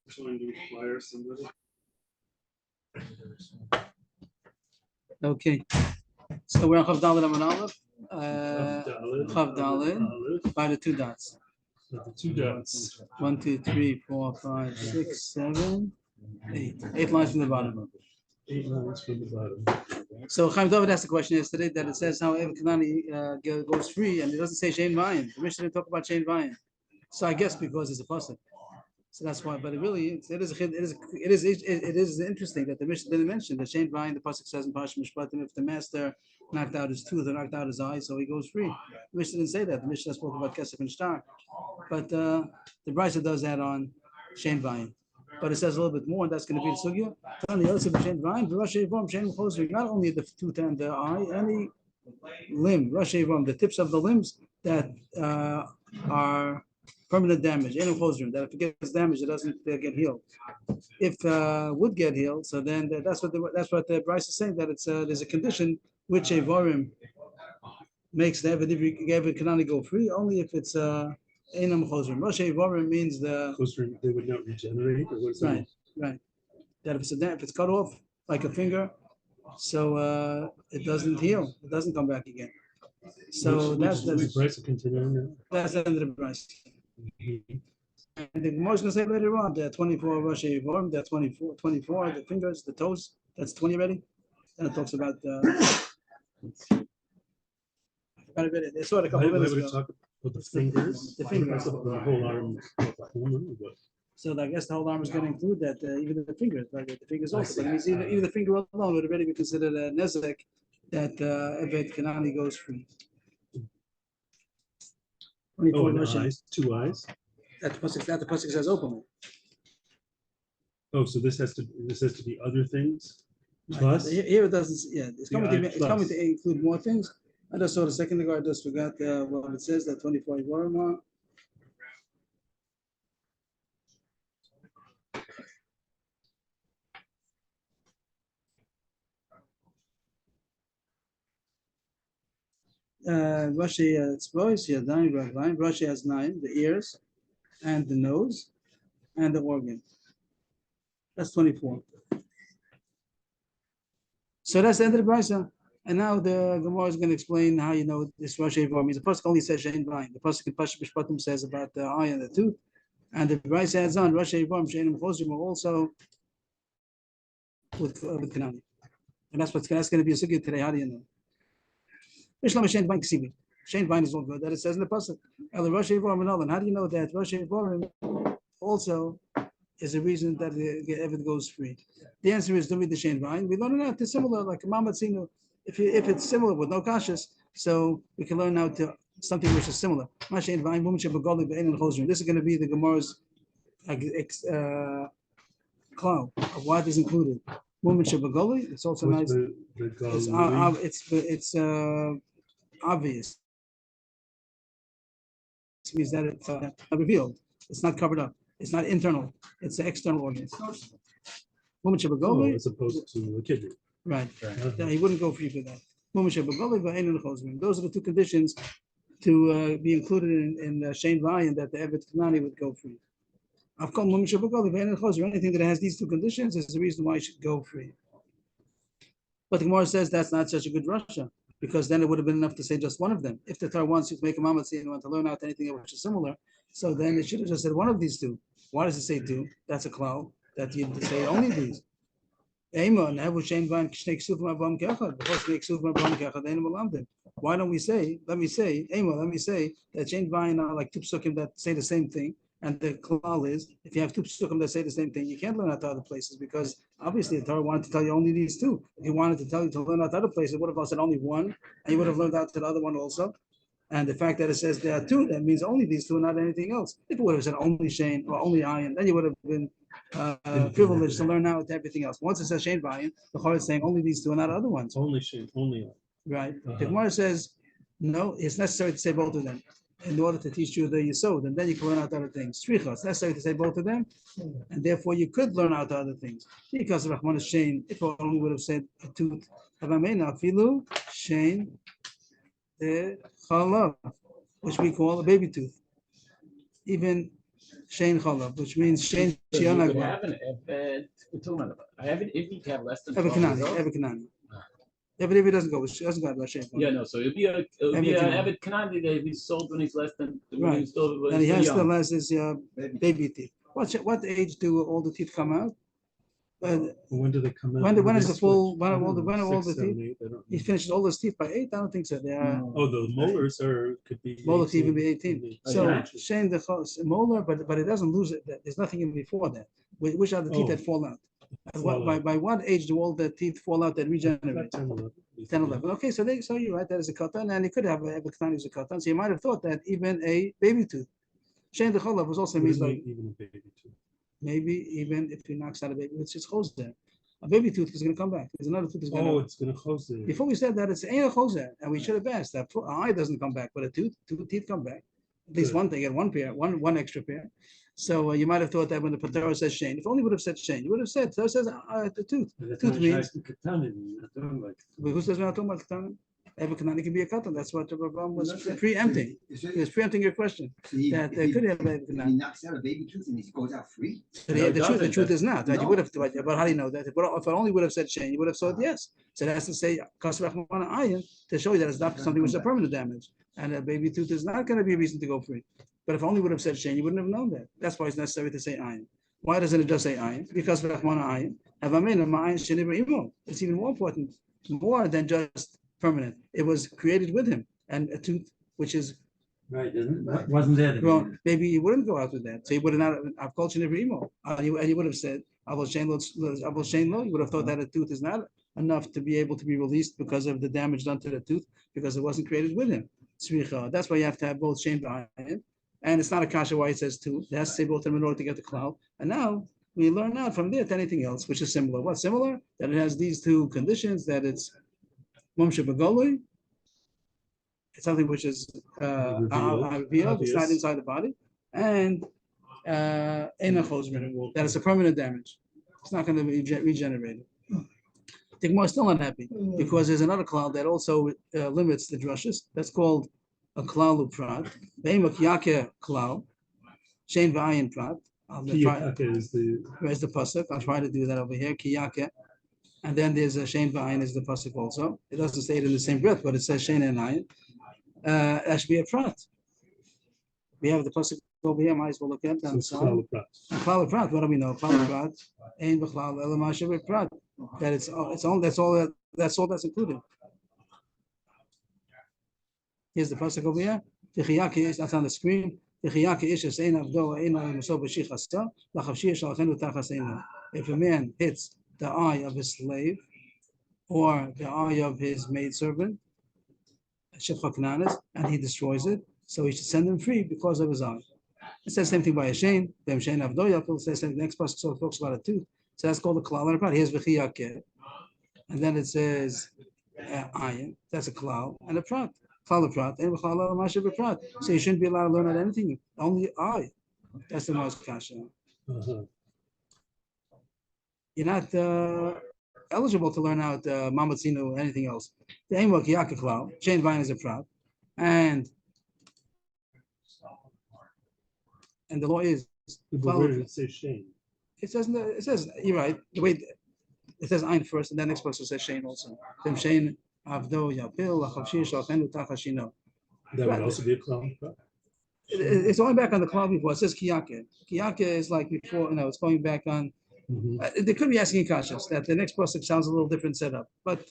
trying to fire somebody. Okay. So we're on Chav Dalet Amud Aleph. Chav Dalet, Dalet by the two dots. The two dots. 1, 2, 3, 4, 5, 6, 7, 8. 8 lines from the bottom. 8 lines from the bottom. So Chaim David asked the question yesterday that it says how Evan Kanani goes free, and it doesn't say Shein Vayim. The Mishnah didn't talk about Shein Vayim. So I guess because it's a pasuk. So that's why. But it is interesting that the Mishnah didn't mention the Shein Vayim. The pasuk says in Parsha Mishpatim, if the master knocked out his tooth or knocked out his eye, so he goes free. The Mishnah didn't say that. The Mishnah spoke about Kesef and Shtar. But the Brisa does add on Shein Vayim. But it says a little bit more, and that's going to be the sugya. Not only the tooth and the eye, any limb, the tips of the limbs that are permanent damage, that if it gets damaged, it doesn't get healed. If would get healed, so then that's what the Bryce is saying, that it's there's a condition which a vorim makes the Evid Kanani go free only if it's Einam Chosrim. Rosh Vorim means the Chosrim, they would not regenerate, or what is right. That if it's cut off like a finger, so it doesn't heal, it doesn't come back again. So that's the price of continuing. That's the end of the price. And the Gemara is going to say later on, there are 24 Rosh Vorim, there are 24, the fingers, the toes, that's 20 already. And it talks about they saw it a couple of minutes ago. But the fingers, the fingers, the whole arm. So I guess the whole arm is going to include that, even the fingers, right? The fingers also. But it means even the finger alone would already be considered a nezek that Eved Kanani goes free. And eyes, 2 eyes. That the pasuk says openly. Oh, so this has to be other things. Plus, here it doesn't. Yeah, it's coming to include more things. I just saw the second ago. I just forgot what it says. That 24 Ivarma. Rashi it's voice. Yeah, Rashi has 9: the ears, and the nose, and the organ. That's 24. So that's the end of the brisa. And now the Gemara is going to explain how you know this Rosh Hashanah means. The pasuk only says Shein Vayim. The pasuk in Parsha Mishpatim says about the eye and the tooth, and the Brisa adds on Rosh Hashanah Shein Chosrim also with Kanani, and that's going to be a sugya today. How do you know? Mishlam Shein Vayim Ksibi. Shein Vayim is all good that it says in the pasuk. El Rosh Hashanah and how do you know that Rosh Hashanah also is a reason that the Evid goes free? The answer is don't read the Shein Vayim. We learn it out to similar like Muhammad Sinu. If it's similar with no kashas, so we can learn now to something which is similar. This is going to be the Gemara's cloud of what is included. It's also nice. It's obvious. It means that it's revealed. It's not covered up. It's not internal. It's an external organ. As opposed to the kidney. Right. He wouldn't go free for that. Those are the two conditions to be included in Shein Vayim that the Eved Kanani would go free. Anything that has these two conditions is the reason why he should go free. But the Gemara says that's not such a good Russia, because then it would have been enough to say just one of them. If the Torah wants you to make a mamatzi and want to learn out anything which is similar, so then it should have just said one of these two. Why does it say two? That's a cloud that you say only these. Why don't we say, let me say, that Shein Vayim are like two psukim that say the same thing, and the klal is, if you have two psukim that say the same thing, you can't learn out to other places, because obviously the Torah wanted to tell you only these two. If he wanted to tell you to learn out to other places, it would have said only one, and you would have learned out to the other one also. And the fact that it says there are two, that means only these two, not anything else. If it would have said only Shein or only Ayin, then you would have been privileged to learn out everything else. Once it says Shein Vayim, the Chorah is saying only these two and not other ones. Only Shein, only Ayin. Right. The Gemara says no, it's necessary to say both of them in order to teach you the Yesod, and then you can learn out other things. Tzricha, it's necessary to say both of them, and therefore you could learn out other things. Because of Rahman Shein, if only would have said a tooth, Filu Shein Chalav, which we call a baby tooth. Even Shein Cholav, which means Shein So you Shiona could Gvar. have we're talking about, I have an if you have less than Every 12 years Kanani, old. every Kanani. Yeah, but if he doesn't go, she doesn't go to Shein Yeah, Cholav. no, so it'd be an Eved Kanani that he's sold when he's less than, when Right. he's still, when And he he's has still still young. has his baby teeth. What age do all the teeth come out? When do they come out? When is the They full? switch? When I are don't all the know, when are all 6, the 7, teeth? 8, I don't He know. finishes all his teeth by 8. I don't think so. They are. No. Oh, the molars could be. Molar teeth even be 18. 18. Oh, So yeah. Shane the molar, but it doesn't lose it. There's nothing in before that. Which are the teeth Oh. that fall out? Fall out. By what age do all the teeth fall out that regenerate? 10, 11. 10, 11. Okay, so you're right. That is a katan, and he could have a katan is a katan. So you might have thought that even a baby tooth, Shane the cholav was also What means does like mean even a baby too? maybe even if he knocks out a baby, it's just choser. A baby tooth is going to come back. There's another tooth is going to. Oh, it's gonna close it. Before we said that it's ain't a choser, and we should have asked that eye doesn't come back, but two teeth come back. At least Good. one thing, one pair, one extra pair. So you might have thought that when the Patara says Shane, if only would have said Shane, you would have said, so it says the tooth. Tooth means, who says we're not talking about Katan? Every Kanani can be a Katan. That's what the Rabban was preempting. He was preempting your question. That they could have a If he Kanani. knocks out a baby tooth and he goes out free. But No, it the doesn't. truth is not. Right? You No. would have, but how do you know that? If I only would have said Shane, you would have thought yes. So it has to say Kasrach Ayin to show you that it's not something which is a permanent damage. And a baby tooth is not going to be a reason to go free. But if I only would have said Shane, you wouldn't have known that. That's why it's necessary to say Ayin. Why doesn't it just say Ayin? Because Rahmana Ayin. It's even more important, more than just permanent. It was created with him. And a tooth, which is Right, wasn't there. well, maybe he wouldn't go out with that. So he would have not have called Imo. And he would have said, Abel Shane Lo, you would have thought that a tooth is not enough to be able to be released because of the damage done to the tooth, because it wasn't created with him. That's why you have to have both Shane behind him. And it's not a kasha why it says tooth. It has to say both of them in order to get the cloud. And now we learn out from there to anything else, which is similar. What's similar? That it has these two conditions, that it's Mumsha Bagoli. It's something which is revealed, it's not Obvious. inside the body, and that is a permanent damage. It's not going to be regenerated. The Gemara is still unhappy because there's another cloud that also limits the drushes. That's called a klal uprat. Behemoth yake klal, shein v'ayin prat. Kiyake is the Where's the pasuk? I'll try to do that over here. Kiyake. And then there's a shein v'ayin is the pasuk also. It doesn't say it in the same breath, but it says shein and ayin. That should be a prat. We have the pasuk over here. Might as well look at so that. it's klal prat. Klal prat. What do we know? Klal prat. Ein b'chlal elamashav prat. That it's all. That's all that's included. Here's the pasuk over here. V'chiyake is that's on the screen. V'chiyake ish es ein avdo ein al-muso b'shichasa lachavshi shalchenu tachas eina. If a man hits the eye of his slave or the eye of his maidservant, and he destroys it, so he should send him free because of his eye. It says the same thing by a Shane. It says the next pasuk so talks about a tooth. So that's called the klal and a prat. Here's v'chiyake, and then it says ayin. That's a klal and a prat. Klal and prat and v'chlal amashav prat. So you shouldn't be allowed to learn out anything. Only eye. That's the most kasha. Uh-huh. You're not eligible to learn out mamatzino or anything else. The aim of kiyake klal. Shein v'ayin is a prat, and the law is. But where does it say shame? It says you're right. The way it says Ein first, and then next person says Shane also. Them Shane Avdo Yapil Lachavshi Shalchenu Tachashino. That would also be a klal prat. It's going back on the cloud before. It says Kiyake. Kiyake is like before. It's going back on. They could be asking kashas that the next person sounds a little different setup, but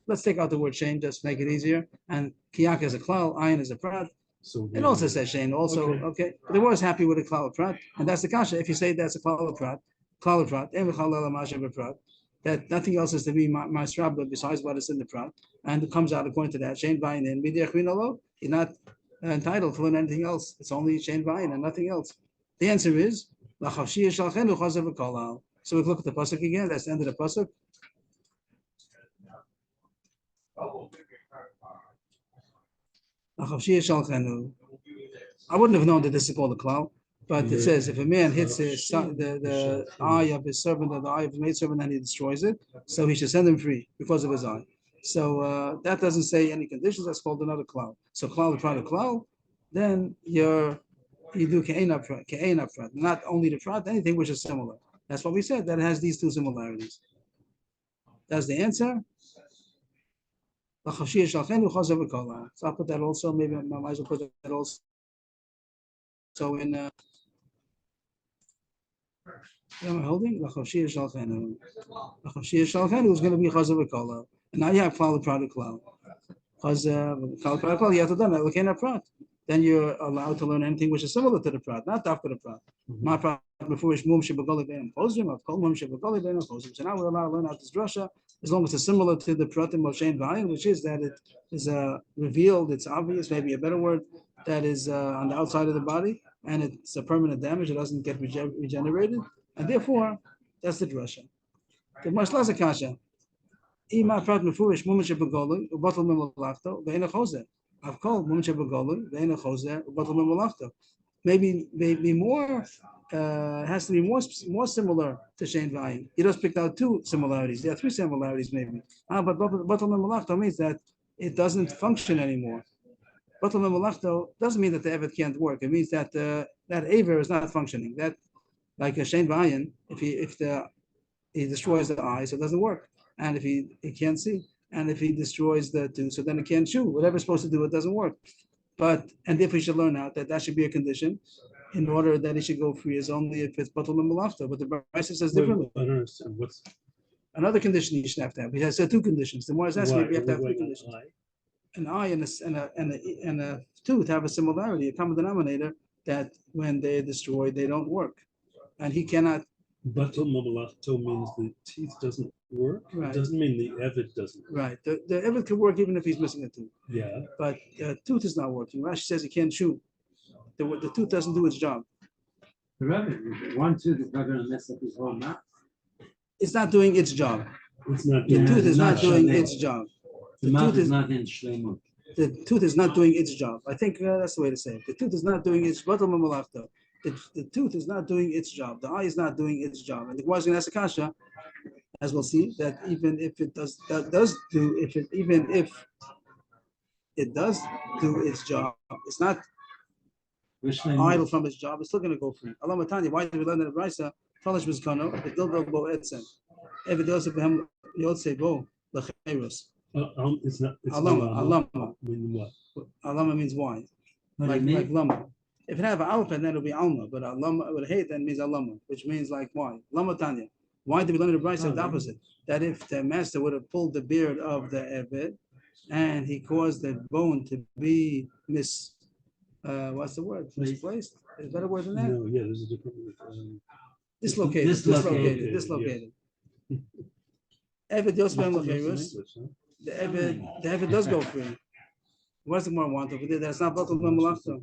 let's take out the word Shane just to make it easier. And Kiyake is a klal, Ein is a prat. So It also says Shane. Also, okay. But they were happy with a klal prat, and that's the kasha. If you say that's a klal prat, that nothing else is to be ma'asrabba besides what is in the prat, and it comes out according to that Shane Vayin and you're not entitled to learn anything else. It's only Shane Vayin and nothing else. The answer is so we look at the pasuk again. That's the end of the pasuk. I wouldn't have known that this is called a klal, but it says if a man hits the eye of his servant or the eye of his maidservant and he destroys it, so he should send him free because of his eye. So that doesn't say any conditions. That's called another klal. So klal, the product klal, then you're You do ke'ein up front, not only the front, anything which is similar. That's what we said, that it has these two similarities. That's the answer. So I'll put that also, maybe I might as well put that also in, am I holding? L'chashir shalchenu. L'chashir shalchenu is going to be chazav v'kola. And now you have klal product klal. Because klal product klal, you have to do that, looking at prat. Then you're allowed to learn anything which is similar to the prat, not after the prat. My prat before mum shebagoli bein chozrim, of kol mum shebagoli bein chozrim. So now we're allowed to learn out this drasha as long as it's similar to the prat in Moshe Vayin, which is that it is revealed, it's obvious, maybe a better word, that is on the outside of the body, and it's a permanent damage, it doesn't get regenerated, and therefore, that's the drasha. The Mashlas Akasha. Ima prat mefurish mum shebagoli, ubatal memalachto, bein chozrim. I've called mum shebagoli, bein chozrim, ubatal memalachto. Maybe more has to be more similar to Shein Vayin. He just picked out two similarities. There are three similarities maybe. But Batal Memalachto means that it doesn't function anymore. Batal Memalachto doesn't mean that the Evet can't work. It means that that Aver is not functioning. That, like a Shein Vayin, if he destroys the eye, so it doesn't work. And if he can't see, and if he destroys the two, so then it can't chew. Whatever it's supposed to do, it doesn't work. And if we should learn out that should be a condition in order that he should go free is only if it's batal memalachta. But the Brisa says differently. I don't understand what's Another condition you should have to have. He has said two conditions. The more is asking, you have to have two conditions. An eye and a tooth have a similarity, a common denominator that when they're destroyed, they don't work. And he cannot. Batal memalachto means the teeth doesn't work. Right. It doesn't mean the Evet doesn't work. Right. The Evet could work even if he's missing a tooth. Yeah. But the tooth is not working. Rashi says he can't chew. The tooth doesn't do its job. The rabbit, one tooth is not going to mess up his whole mouth. It's not doing its job. It's not The doing tooth is not doing shleimut. its job. The mouth is not in shleimut. The tooth is not doing its job. I think that's the way to say it. The tooth is not doing its batal memalachta. The tooth is not doing its job. The eye is not doing its job. And the Gemara is going to ask a kasha, as we'll see, that even if it does do its job, it's not idle from its job. It's still going to go free. Allah Matanya, why did we learn that in Brisa? Talish Mizkano, it don't go bo etzem. If it does, you'll say bo lecheirus. It's not. It's Alama. Meaning what? Alama means why. Like lama. If it have an alpha, then it'll be alma. But alama with hate, then means alama, which means like why. Lama Tanya. Why did we learn the Brisa the opposite? That if the master would have pulled the beard of the Eved and he caused the bone to be what's the word? Misplaced? Is that a word than that? No, yeah, there's a different word. Dislocated. Eved Yosef Ben Lachirus. The Eved does go free. What's the more want over there? That's not Batal Ben Malachta.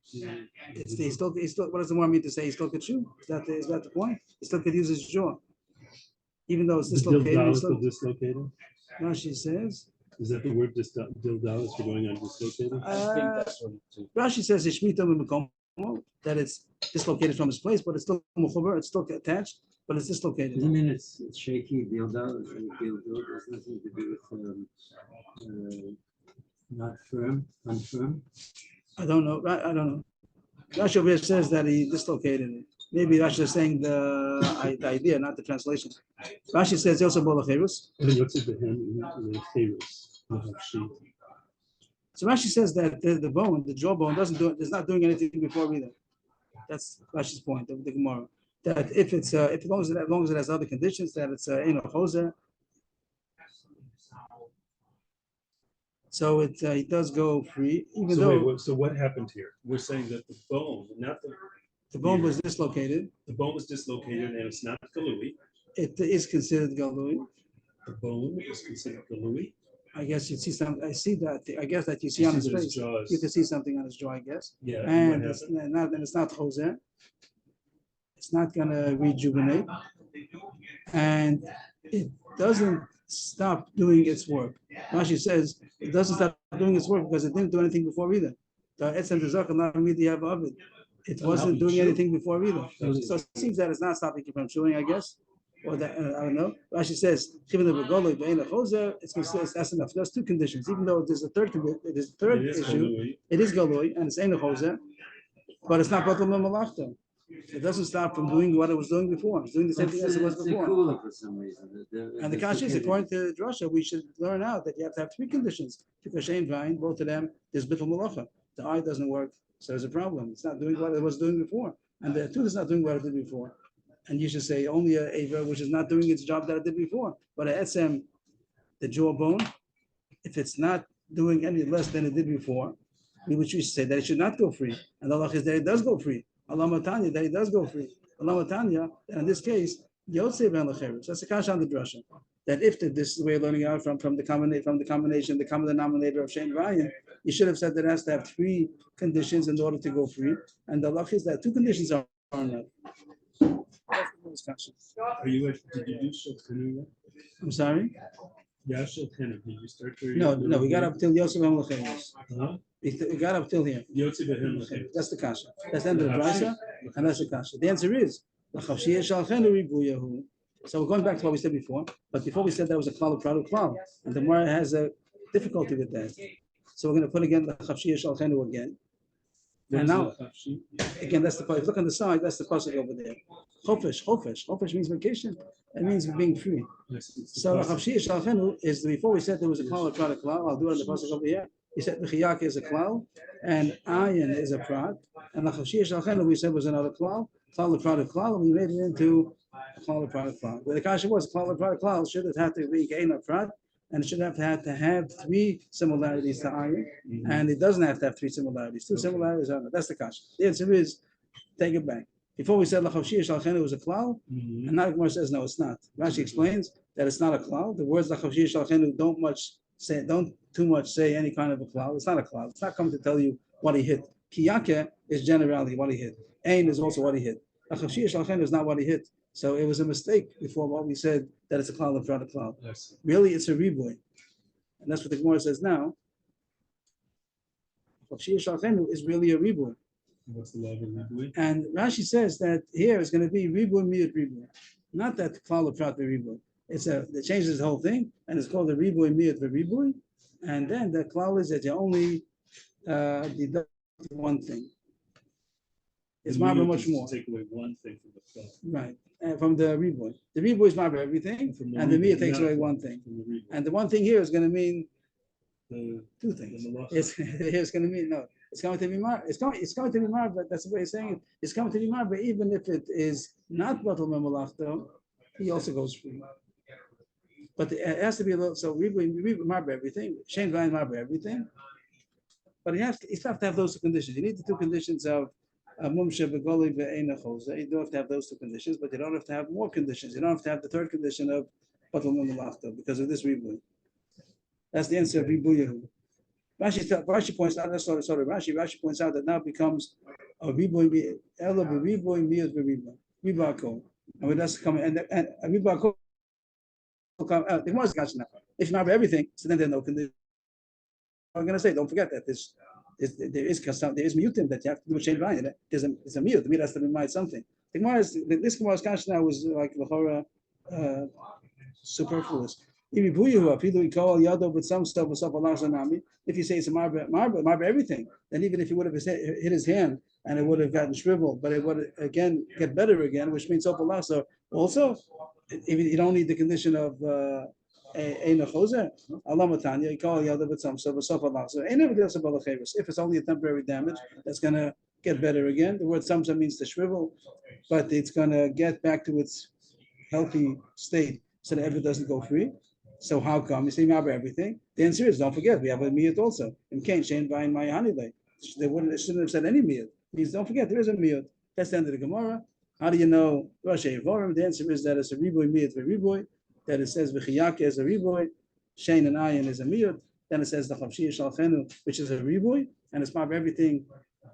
He still. What does the more mean to say? He still could chew. Is that the point? He still could use his jaw, even though it's dislocated. Dislocated. No, she says. Is that the word dildalis for going on dislocated? Rashi says that it's dislocated from its place, but it's still mechuber, it's still attached, but it's dislocated. Doesn't mean it's shaky. Dildo has nothing to do with not firm, unfirm. I don't know. Rashi over here says that he dislocated it. Maybe Rashi is saying the idea, not the translation. Rashi says Yosef Bolacherus. So Rashi says that the jawbone is not doing anything before either. That's Rashi's point of the Gemara. That if it's as long as it has other conditions, that it's choser. So it does go free, even though. So what happened here? We're saying that the bone, not the bone was dislocated. The bone was dislocated, and it's not galui. It is considered galui. The bone is considered galui. I guess you see some. I see that. I guess that you see on his face. You can see something on his jaw, I guess. Yeah. And it's not choser. It's not gonna rejuvenate, and it doesn't stop doing its work. Rashi says it doesn't stop doing its work because it didn't do anything before either. It wasn't doing anything before either. So it seems that it's not stopping you from chewing, I guess. Or that I don't know. Rashi says, it's considered that's enough. There's two conditions. Even though there's a third issue, it is galoi and it's ein choser. but it's not batal malachta. It doesn't stop from doing what it was doing before. It's doing the same thing as it was It's a before. cooler for some reason. And the kasha is, according to Drasha, we should learn out that you have to have three conditions. Because Shein Vayin, both of them, there's bittul malacha. The eye doesn't work, so there's a problem. It's not doing what it was doing before. And the tooth is not doing what it did before. And you should say only a Ava, which is not doing its job that it did before. But a Etzem, the jawbone, if it's not doing any less than it did before, we would choose to say that it should not go free. And Allah is that it does go free. Allah Matanya, that it does go free. Allah Matanya, and in this case, Yotze ben Lecheres. That's the kasha on the drasha. That if this is the way of learning out from the combination, the common denominator of Shein Vayin, you should have said that it has to have three conditions in order to go free. And the Allah is that two conditions are enough. Are you at, did you do Shulchan yet? I'm sorry? Yeah, Shulchan. Did you start there? No, we got up till Yosef ben Lecheres. Huh? We got up till here. Yotze ben Lecheres. That's the kasha. That's the end of the brisa, and that's the kasha. The answer is so we're going back to what we said before, but before we said that was a klal, product klal, and the Gemara has a difficulty with that. So we're going to put again the chafshiyah shalchenu again. And now, again, that's the part. If you look on the side, that's the pasuk over there. Chofesh means vacation. It means being free. So the chafshiyah shalchenu is before we said there was a klal, product klal. I'll do it on the pasuk over here. He said the chiyaka is a klal, and ayin is a prat, and the chafshiyah shalchenu we said was another klal. Klal, product klal, and we made it into klal, product klal. Where the kasha was klal, product klal should have had to be gain a prat, and it should have had to have three similarities to ayin, and it doesn't have to have three similarities. Two similarities are that's the kasha. The answer is take it back. Before we said lachavshiyah shalchenu was a klal, and now the Gemara says no, it's not. Rashi explains that it's not a klal. The words lachavshiyah shalchenu don't too much say any kind of a klal. It's not a klal. It's not coming to tell you what he hit. Kiyake is generally what he hit. Ain is also what he hit. Lachavshiyah shalchenu is not what he hit. So it was a mistake before what we said that it's a klal in front of klal. Yes. Really, it's a riboy, and that's what the Gemara says now. Lachavshiyah shalchenu is really a riboy. What's the law of riboy? And Rashi says that here is going to be riboy miyut riboy, not that klal of prat riboy. It changes the whole thing, and it's called the riboy miyut riboy. And then the klal is that you only deduct one thing. It's marba much more. Take away one thing from the klal. Right. From the reboy. The reboy is marba everything, and the miyut takes away one thing. And the one thing here is going to mean two things. It's going to mean no. It's going to be mar. It's going to be mar, but that's the way he's saying it. It's going to be mar, but even if it is not batal memalachto, he also goes free. But it has to be a little. So reboy marba everything. Shein Vayin marba everything. But you have to have those two conditions. You need the two conditions of mumsha begoli ve'ena chose. You do have to have those two conditions, but you don't have to have more conditions. You don't have to have the third condition of batal memalachto because of this reboy. That's the answer of ribuyahu. Rashi points out. Rashi points out that now becomes a riboy ela b'riboy miyut b'riboy ribako, and when that's coming and a ribako will come out. The most now. If you remember everything, so then there's no condition. I'm going to say, don't forget that there is mutim that you have to do a Shein Vayin. There's a mute. The mute has to remind something. The Gemara is this Gemara's kasha now was like l'chora superfluous. If you say it's a marba everything, then even if he would have hit his hand and it would have gotten shriveled, but it would again get better again, which means sofa so also if you don't need the condition of if it's only a temporary damage, that's going to get better again. The word samsa means to shrivel, but it's going to get back to its healthy state so that it doesn't go free. So how come you say marba everything? The answer is don't forget we have a miyut also. In Cain, Shein Vayin Mayahanile. They shouldn't have said any miyut. Means don't forget there is a miyut. That's the end of the Gemara. How do you know Rashi Avrohom? The answer is that it's a riboy miyut riboy. That it says v'chiyake is a riboy, Shein and ayin is a miyut. Then it says the chavshiyah shalchenu, which is a riboy, and it's marba everything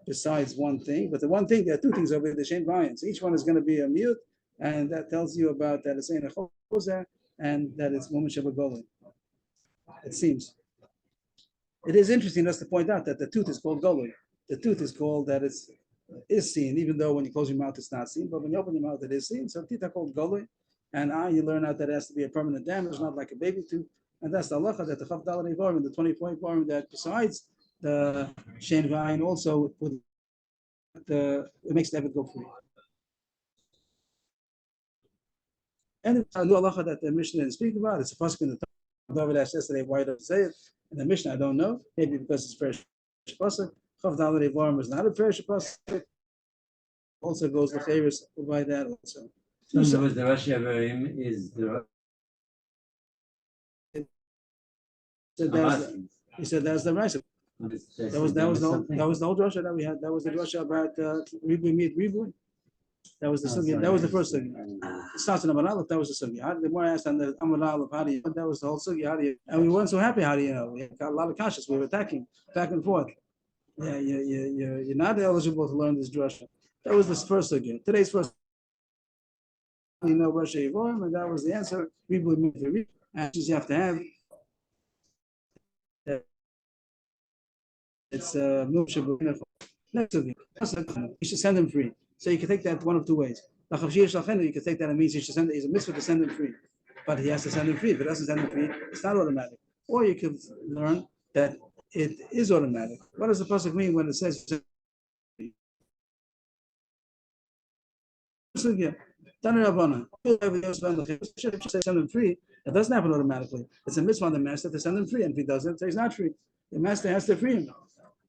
besides one thing. But the one thing, there are two things over the Shein Vayin. So each one is going to be a miyut, and that tells you about that it's ein a and that it's moment shabbat. It seems. It is interesting just to point out that the tooth is called golui. The tooth is called that is seen, even though when you close your mouth it's not seen, but when you open your mouth it is seen. So teeth are called golui, and you learn out that it has to be a permanent damage, not like a baby tooth. And that's the halacha that the Chav Dalei Barim, the 20-point Barim, that besides the Shein Vayin also with it makes the Eved go free. And the halacha that the Mishnah didn't speak about, it's a pasuk in the Torah. David asked yesterday why don't say it. In the Mishnah, I don't know. Maybe because it's fresh pasuk. Chav Dalet Evarim is not a fresh pasuk. Also goes the favors by that also. So in other words, the Rashi Avrohom is the. He said that's the Rashi. That was the old Russia that we had. That was the Russia about Ribu meat Ribu. That was the sugya. That was the first sugya. It starts in Amar Aleph. That was the sugya. The more I asked on the Amar Aleph, how do you? That was the whole sugya. How do you? And we weren't so happy. How do you know? We got a lot of conscience. We were attacking back and forth. Yeah, you're not eligible to learn this drasha. That was the first sugya. Today's first. You know Russia Evarim, and that was the answer. Ribu meat Ribu. And you have to have. It's next sugya. You should send him free. So you can take that one of two ways. You can take that and means he should send. He's a mitzvah to send him free, but he has to send him free. If he doesn't send him free, it's not automatic. Or you can learn that it is automatic. What does the pasuk mean when it says? Send him free. It doesn't happen automatically. It's a mitzvah on the master to send him free, and if he doesn't, so he's not free. The master has to free him.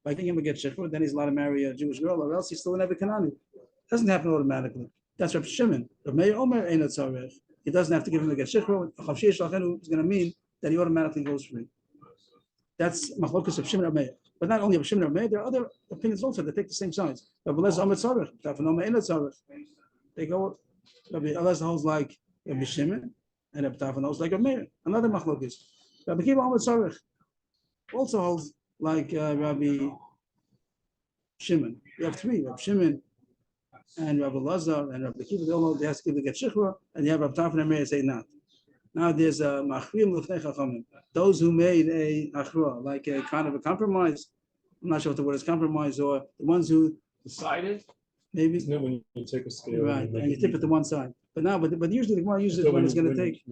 By getting him to get shechur, then he's allowed to marry a Jewish girl, or else he's still an Kanani. Doesn't happen automatically. That's Reb Shimon. He doesn't have to give him a get shechur. Is going to mean that he automatically goes free. That's machlokas of Shimon or Meir. But not only of Shimon or Meir, there are other opinions also that take the same sides. They go. Rabbi Elazar holds like Rabbi Shimon, and Rabbi Tafan holds like Rabbi Meir. Another machlokas. Rabbi Kiva Amud Tzarech also holds like Rabbi Shimon. You have three: Rabbi Shimon and Rabbi Elazar and Rabbi Kiva. They all know they have to give the get shechur, and you have Rabbi Tafan and Meir say not. Now there's a machrim l'fnei chachamim. Those who made a achra, like a kind of a compromise. I'm not sure what the word is, compromise, or the ones who decided. Maybe. No, when you take a scale, right, and you tip it to one side. But now, but usually the Gemara uses when it's going to take.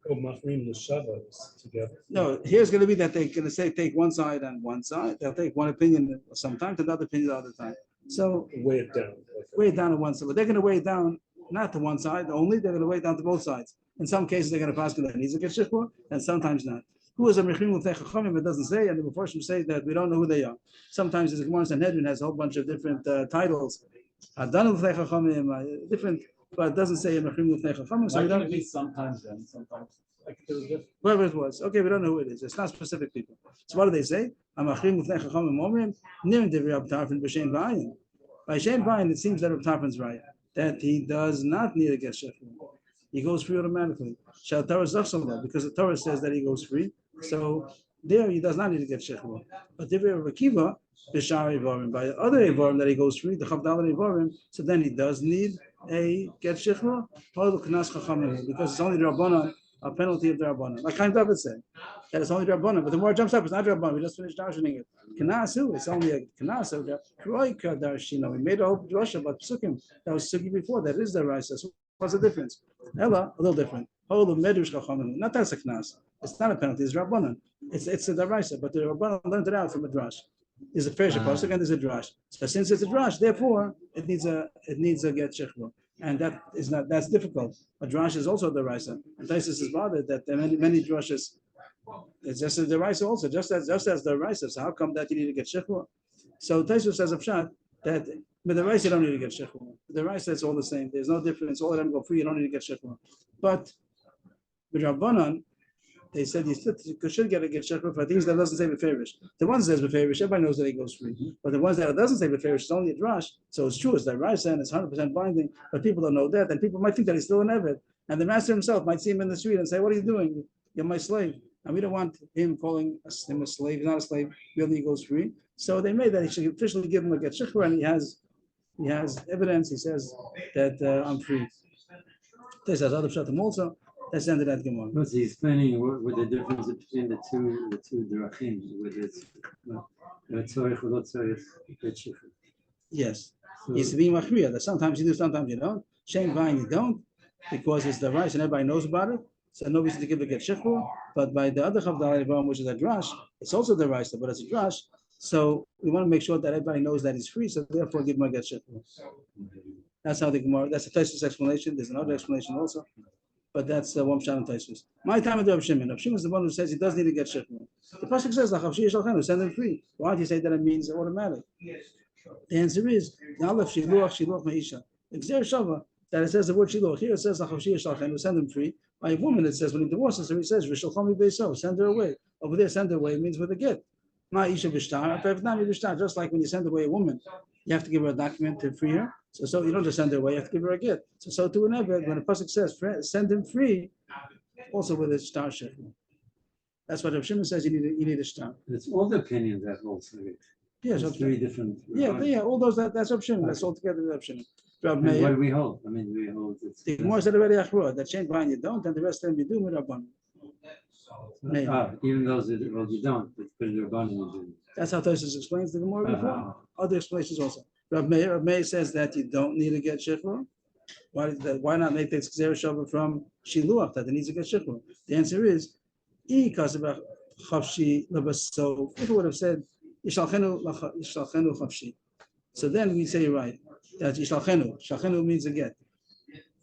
Machrim l'shavas together. No, here's going to be that they're going to say take one side and one side. They'll take one opinion sometimes, another opinion the other time. So weigh it down. Weigh it down to one side, but they're going to weigh it down not to one side only. They're going to weigh it down to both sides. In some cases, they're going to pass that needs to get shechur, and sometimes not. Who is a mechrim l'fnei chachamim? It doesn't say, and the Mepharshim say that we don't know who they are. Sometimes the Gemara Sanhedrin has a whole bunch of different titles. Adan l'fnei chachamim, different, but it doesn't say a mechrim l'fnei chachamim. So we don't. Sometimes then, sometimes. Whoever it was, okay, we don't know who it is. It's not specific people. So what do they say? By Shem Vayin, it seems that Reb Tarfon's right, that he does not need to get shechur. He goes free automatically. Because the Torah says that he goes free. So there he does not need to get shechur. But if Reb Akiva, by the other Evarim that he goes free, the Chavdalet Evarim, so then he does need a get shechur, because it's only the Rabbanan, a penalty of the Rabbanan. Like Chaim David said, that it's only the Rabbanan, but the more it jumps up, it's not the Rabbanan. We just finished darshaning it. Kanasu, it's only a Kanasu. We made a whole drasha about Psukim. That was Sugi before. That is the Raisa. So what's the difference? Ella, a little different. Not that's a Knas. It's not a penalty. It's Rabbanan. It's a Raisa, but the Rabbanan learned it out from a drash. There's a fair pasuk and there's a drash. So since it's a drash, therefore it needs a get shechur. And that's difficult. A drash is also the Raisa. And Taisus is bothered that there are many drashes. It's just the Raisa also, just as the Raisa. So how come that you need to get shechur? So Taisus says a pshat that with the Raisa you don't need to get shechur. The Raisa it's all the same. There's no difference. All of them go free. You don't need to get shechur. But with Rabbanan, they said you should get shechur for things that doesn't say beferish. The ones that says beferish, everybody knows that he goes free. But the ones that doesn't say beferish, it's only a drash. So it's true, it's the Raisa and it's 100% binding. But people don't know that, and people might think that he's still an Eved. And the master himself might see him in the street and say, "What are you doing? You're my slave." And we don't want him calling him a slave. He's not a slave. Really, he goes free. So they made that he should officially give him a get shechur, and he has evidence. He says that I'm free. This has other pshatim also. That's the end of that Gemara. What's he explaining what the difference between the two drachim, whether it's tzorich or not tzorich, get shechur. Yes, he's being machriya. That sometimes you do, sometimes you don't. Shem Vayin you don't, because it's the rice and everybody knows about it. So no reason to give a get shechur. But by the other Chavdalet Evarim, which is a drash, it's also the rice, but it's a drash. So we want to make sure that everybody knows that he's free. So therefore, give him a get shechur. That's how the Gemara. That's the Tosfos explanation. There's another explanation also, but that's one shot in Tosfos. My time with Rav Shimon. Rav Shimon is the one who says he does need to get shechur. The pasuk says "Lachavshi yishalchenu," send him free. Why do you say that it means automatic? The answer is "Na'alef shiluach meisha." Exer shava that it says the word shiluach. Here it says "Lachavshi yishalchenu," send him free. By a woman, it says when he divorces her, he says "Rishalchami beiso," send her away. Over there, send her away means with a get. Ma'isha b'shtar, b'shtar. Just like when you send away a woman, you have to give her a document to free her. So you don't just send her away, you have to give her a get. So to an Eved, when a pasuk says send him free, also with a star shekel. That's what Rav Shimon says. You need a star. It's all the opinions that holds to it. Yes, There's three different. yeah. All those that's Rav Shimon. That's all together Rav Shimon. Rav And what Meir. do we hold? I mean, we hold it's. The Gemara said already Achroah that change behind you don't, and the rest of them you do with Rabban. Even those that well, you don't, but you're going to do. That's how Tosfos explains the Gemara before. Other explanations also. Rav Meir says that you don't need to get shechur. Why not make the Xer Shava from Shiluach that it needs to get shechur? The answer is, if it would have said Yishalchenu Chavshi, so then we say right that Yishalchenu means a get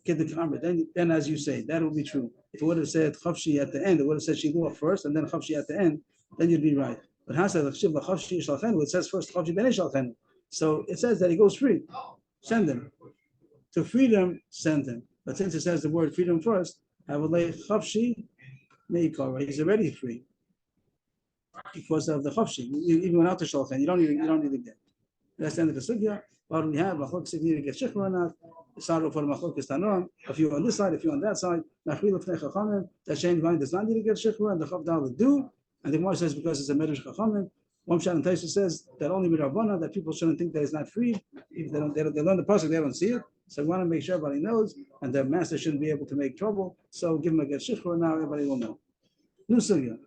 the kamra. Then as you say, that would be true. If it would have said Chavshi at the end, it would have said Shiluach first and then Chavshi at the end, then you'd be right. But how says Chavshi Yishalchenu? It says first Chavshi then Yishalchenu. So it says that he goes free. Send him. To freedom, send him. But since it says the word freedom first, I will lay Chavshi Meikara. He's already free. Because of the Chavshi. Even without the Shalchan, you don't need to get. That's the end of the sugya. What we have, Machlok if you need to get shechur or not. Sorrow for Machlok is Tanoam. If you're on this side, if you're on that side, Nachil Fnei Chachamim, that Shein Vine does not need to get shechur, and the Chav Dal do. And the Gemara says because it's a Medrash Chachamim. One Shan and Taisa says that only Mirabana, that people shouldn't think that it's not free. If they learn the pasuk, they don't see it. So we want to make sure everybody knows, and the master shouldn't be able to make trouble. So give him a get shechur now, everybody will know. New sugya.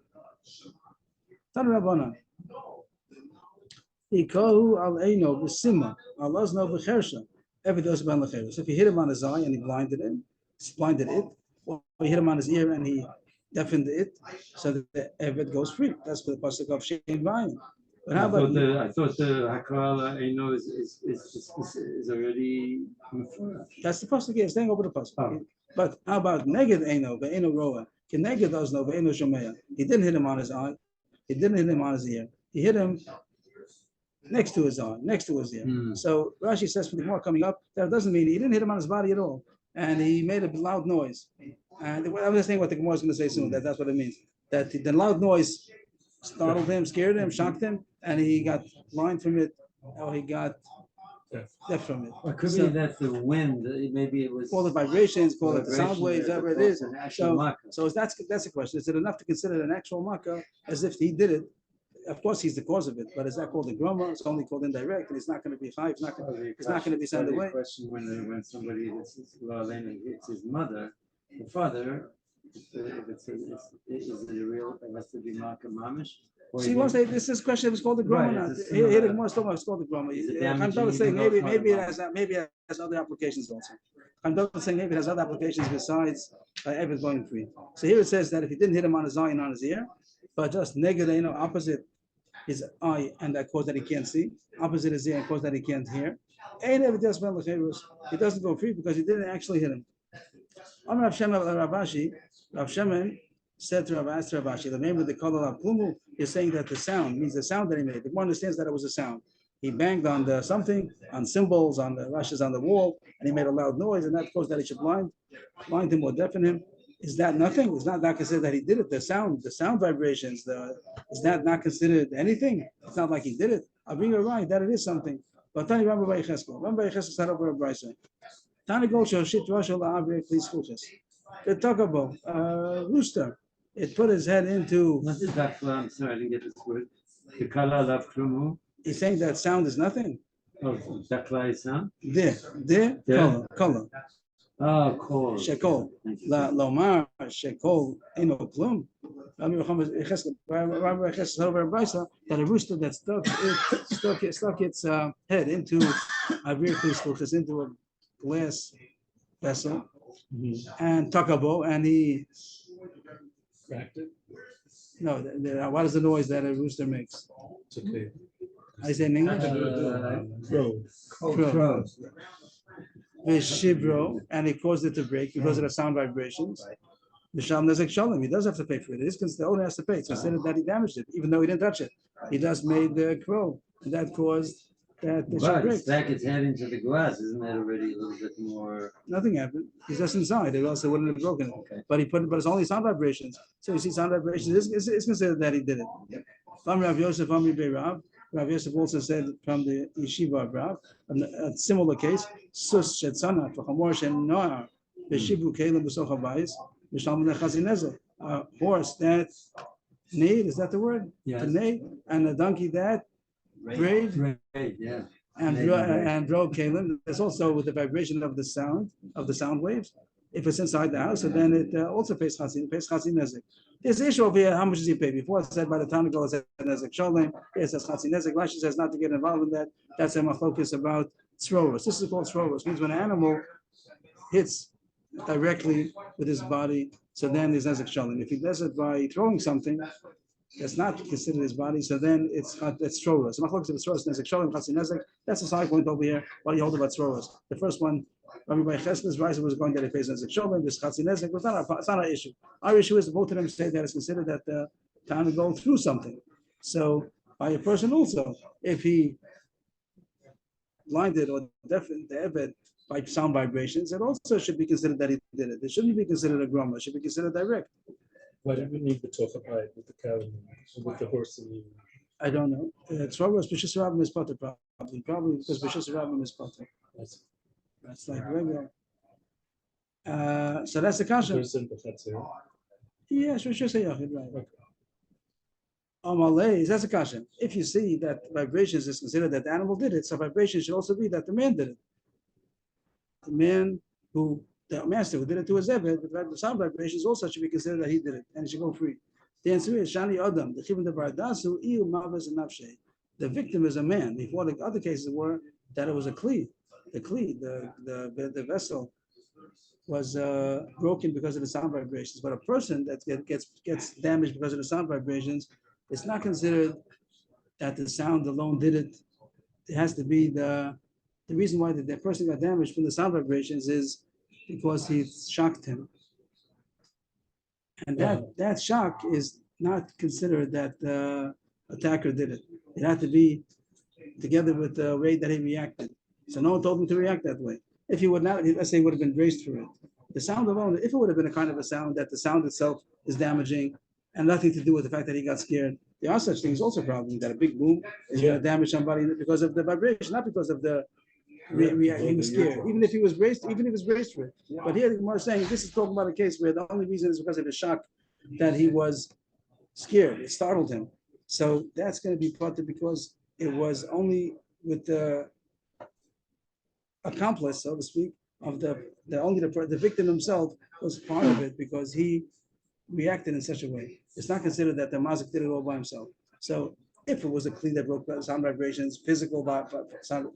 Tan Rabbanan. Ikahu al eino b'sima al ozno b'chersha. Every does ban l'cheres. So if you hit him on his eye and he blinded it, or you hit him on his ear and he deafened it, so that the Eved goes free. That's what the pasuk of Shein Vayim. But how about I thought the Hakal Eino is already. that's the pasuk here, staying over the pasuk. Oh. But how about Neged Eino, Ve'eno Roa? Keneged does no Ve'eno Shomeya. He didn't hit him on his eye. He didn't hit him on his ear. He hit him next to his eye, next to his ear. So Rashi says for the more coming up, that doesn't mean he didn't hit him on his body at all. And he made a loud noise. And I'm just saying what the Gemara is going to say soon, that's what it means. That the loud noise startled him, scared him, shocked him, and he got blind from it, or he got deaf from it. It could be that the wind, maybe it was. Call it vibrations, call it the sound waves, whatever it is. So that's a question. Is it enough to consider an actual makkah as if he did it? Of course, he's the cause of it, but is that called a groma? It's only called indirect, and it's not going to be high. It's not going to be sent away. Question when somebody hits his mother, the father, is it a real? It has to be makkah mamish. See, once this is question, it's called the groma. Not here the Gemara still it's called the groma. I'm not saying maybe it has other applications also. I'm not saying maybe it has other applications besides ever going free. So here it says that if he didn't hit him on his eye and on his ear, but just negative, opposite his eye and that cause that he can't see, opposite his ear and cause that he can't hear, he doesn't go free because he didn't actually hit him. Rav Shemin said to Ravashi, the name of the color of Plumu is saying that the sound means the sound that he made. The one understands that it was a sound. He banged on the something, on symbols, on the rushes on the wall, and he made a loud noise, and that caused that he should blind him or deafen him. Is that nothing? It's not considered that he did it. The sound vibrations, is that not considered anything? It's not like he did it. I'll bring you right that it is something. But Tani Rabbi Yecheskel said over a brisa. Tani Gosho Shit Roshel La'avir Klis Chuches. The Takabo, rooster. It put his head into. What is that? I'm sorry, I didn't get this word. The color of Klumu. He's saying that sound is nothing. Oh, Dakla is sound? Color. Oh, cool. Shekol. Lomar, Shekol, Ino Klum. Rabbi Yecheskel said over a brisa that a rooster that stuck its head into a rear Klis, into a glass vessel, and Takabo, and he. Cracked it? No, what is the noise that a rooster makes? It's okay. I say in English. Crow. Crow. Shibro, and he caused it to break because of the sound vibrations. Mishal Nezek Shalom, he does have to pay for it. It is considered, the owner has to pay. It's considered that he damaged it, even though he didn't touch it. He just made the crow, and that caused that it should But break. it's back its head into the glass, isn't that already a little bit more? Nothing happened. He's just inside. It also wouldn't have broken it. Okay. But he put it, but it's only sound vibrations. So you see sound vibrations, it's considered that he did it. From Rav Yosef, Rav Yosef also said from the Yeshiva of Rav, a similar case, Sus Shetzana, Fachamor Shen Noar, Beshibu Kelim B'soch HaBayis, B'shalom Nechazin Nezer. A horse that neighed, is that the word? Yes. To neigh, and a donkey that brayed, Right, yeah. and drove Kalim. There's also with the vibration of the sound waves. If it's inside the house, so then it also pays chatzin nezek. There's an issue over here. How much does he pay? Before it said by the time it goes nezek sholem. Here it says chatzin nezek. Rashi says not to get involved in that. That's a machlokus about tzroros. This is called tzroros. Means when an animal hits directly with his body, so then there's nezek sholem. If he does it by throwing something, that's not considered his body, so then it's tzroros. So machlokus is tzroros nezek sholem chatzin nezek. That's the side point over here. What do you hold about tzroros? The first one. Rabbi Chesler's rice was going that he pays nezek sholem. This chatzin nezek. It's not our issue. Our issue is the both of them say that it's considered that the time to go through something. So by a person also, if he blinded or deafened the eved by sound vibrations, it also should be considered that he did it. It shouldn't be considered a groma. It should be considered direct. Why did we need to talk about it with the cow and with the horse and the? I don't know. It's probably B'shus Rabbim is potter, probably because B'shus Rabbim is potter. That's like regular. So that's the kasha. Yeah, sure say right. Okay. Amalei, that's a kasha. If you see that vibrations is considered that the animal did it, so vibration should also be that the man did it. The master who did it to his eved, the sound vibrations also should be considered that he did it, and he should go free. The answer is Shani Adam, the Chivin Bardasu, Iu Mavas and Nafshe. The victim is a man. Before the other cases were that it was a kli. The vessel was broken because of the sound vibrations. But a person that gets damaged because of the sound vibrations, it's not considered that the sound alone did it. It has to be the reason why the person got damaged from the sound vibrations is because he shocked him. And that shock is not considered that the attacker did it. It had to be together with the way that he reacted. So no one told him to react that way. If he would not, let's say he would have been braced for it. The sound alone, if it would have been a kind of a sound that the sound itself is damaging and nothing to do with the fact that he got scared, there are such things also probably that a big boom is going to damage somebody because of the vibration, not because of the he was scared. Even if he was braced for it. But here the Gemara is saying this is talking about a case where the only reason is because of the shock that he was scared. It startled him. So that's going to be part of because it was only with the accomplice, so to speak, of the victim himself was part of it because he reacted in such a way. It's not considered that the mazik did it all by himself. So if it was a kli that broke sound vibrations, physical sound,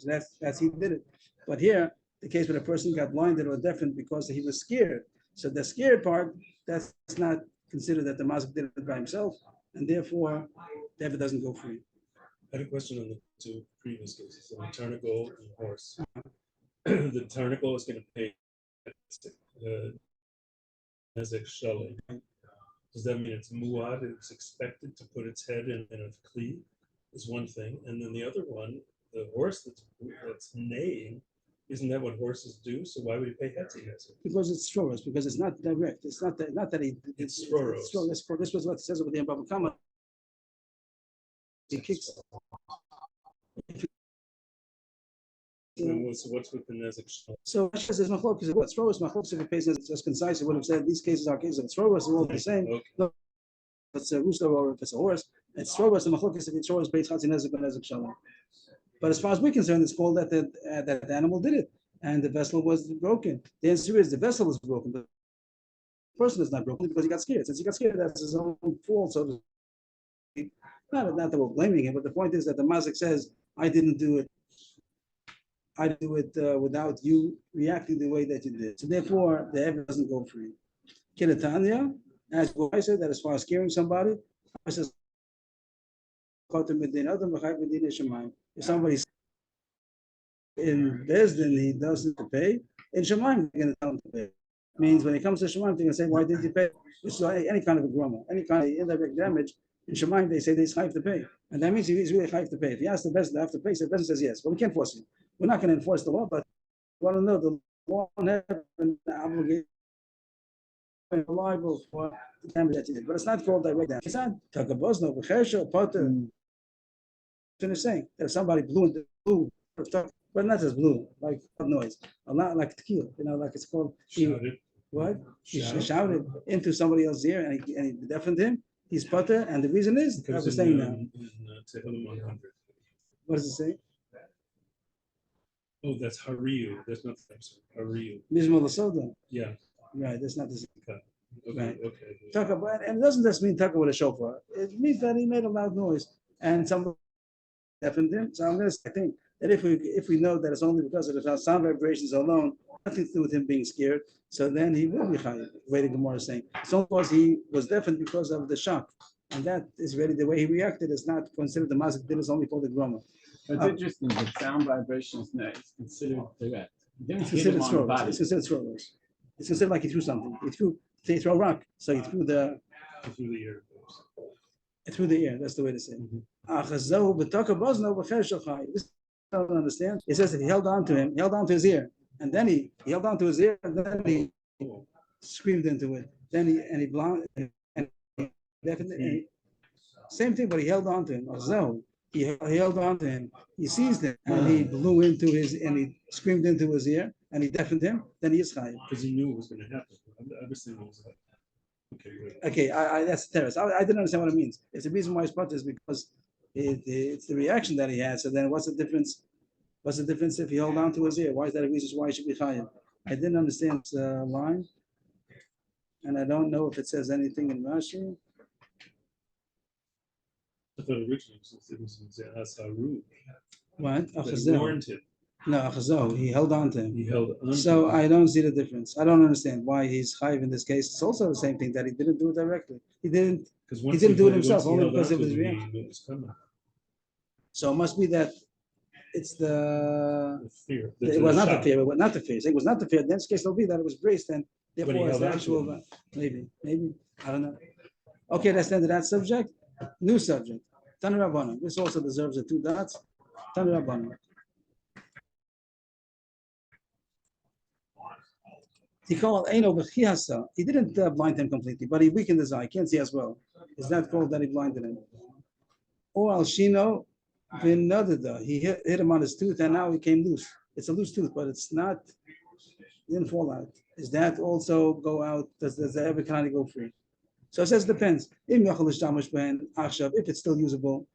that's he did it. But here, the case where the person got blinded or deafened because he was scared. So the scared part, that's not considered that the mazik did it by himself, and therefore, David doesn't go free. I had a question on the two previous cases, the Turnicle and the horse. The Turnicle is going to pay Nezek Shalom. Does that mean it's muad? It's expected to put its head in a kli is one thing, and then the other one, the horse that's neighing, isn't that what horses do? So why would he pay hetzi nezek? Because it's stroros, because it's not direct. It's not that It's stroros. This was what it says over there in Baba Kama. He kicks. So what's with the nezek shalom? So there's machlokas. What stroros? Machlokas if it pays as concise, it would have said these cases are cases of stroros. They're all the same. Okay. No, if it's a rooster or if it's a horse, it's stroros. The machlokas if it's stroros pays chatzin nezek and nezek shalom. But as far as we're concerned, it's called that the animal did it and the vessel was broken. The answer is the vessel is broken. The person is not broken because he got scared. Since he got scared, that's his own fault. So not that we're blaming him, but the point is that the mazik says, I didn't do it. I do it without you reacting the way that you did. So therefore, the evidence doesn't go free. Kiddushin, as I said, that as far as scaring somebody, I says If somebody's in Bezdin, he doesn't pay. In Shemaim, they're going to tell him to pay. Means when it comes to Shemaim, they're going to say, why didn't you pay? It's any kind of a grummer, any kind of indirect damage. In Shemaim, they say he's chayiv to pay. And that means he's really chayiv to pay. If he asks the Bezdin to have to pay, so the Bezdin says yes. But we can't force him. We're not going to enforce the law, but we want to know the law won't have an obligation liable for the damage that he did. But it's not called direct damage. It's not takabosno, b'chersho, potter. Finish saying that if somebody blew into blue, but not just blue, like noise, a lot like tequila, like it's called. Shouted. What? He shouted into somebody else's ear and he deafened him. He's potter, and the reason is I was saying now. Tehillim 100. What does it say? Oh, that's Hariyu. That's not Hariyu. Mizmor Lasoda. Yeah. Right. That's not the same. Okay. Right. Okay. Talk about, and it doesn't just mean talk with a shofar. It means that he made a loud noise and somebody deafened him. So I'm going to say, I think that if we know that it's only because of the sound vibrations alone, nothing to do with him being scared, so then he will be chayiv. The way the Gemara is saying, so because he was deafened because of the shock, and that is really the way he reacted. Is not considered the mazik din, is only for the grummer. It's interesting that sound vibrations is considered direct. It's considered throw. It's considered throws. It's considered like he threw something. He threw a rock, so he threw the ear. Through the ear. That's the way to say it. This I don't understand. It says that he held on to him, he held on to his ear, and then he held on to his ear, and then he screamed into it. Then he blind and definitely same thing, but he held on to him. He held on to him. He seized him, and he blew into his, and he screamed into his ear, and he deafened him. Then he is chayiv because he knew it was going to happen. Obviously, it was okay. Okay, that's terrorist. I didn't understand what it means. It's the reason why it's put is because it's the reaction that he had. So then, what's the difference? What's the difference if he held on to his ear? Why is that a reason why he should be chayiv? I didn't understand the line, and I don't know if it says anything in Rashi. I thought originally it was Asaru. What? He warned him. No, Achazo, he held on to him. He held on. So I don't see the difference. I don't understand why he's chayiv in this case. It's also the same thing that he didn't do it directly. He didn't do it himself, only because it was reaction. So it must be that it's the fear. It was not the fear. It was not the fear. It was not the fear. In this case, it'll be that it was braced, and therefore it's the actual. Maybe I don't know. Okay, that's the end of that subject. New subject. Tanu Rabbanan. This also deserves the 2 dots. Tanu Rabbanan. He didn't blind him completely, but he weakened his eye. He can't see as well. Is that called that he blinded him? Or al shino v'nadada. He hit him on his tooth, and now he came loose. It's a loose tooth, but it's not. It didn't fall out. Does that also go out? Does that ever kind of go free? So it says it depends. If it's still usable,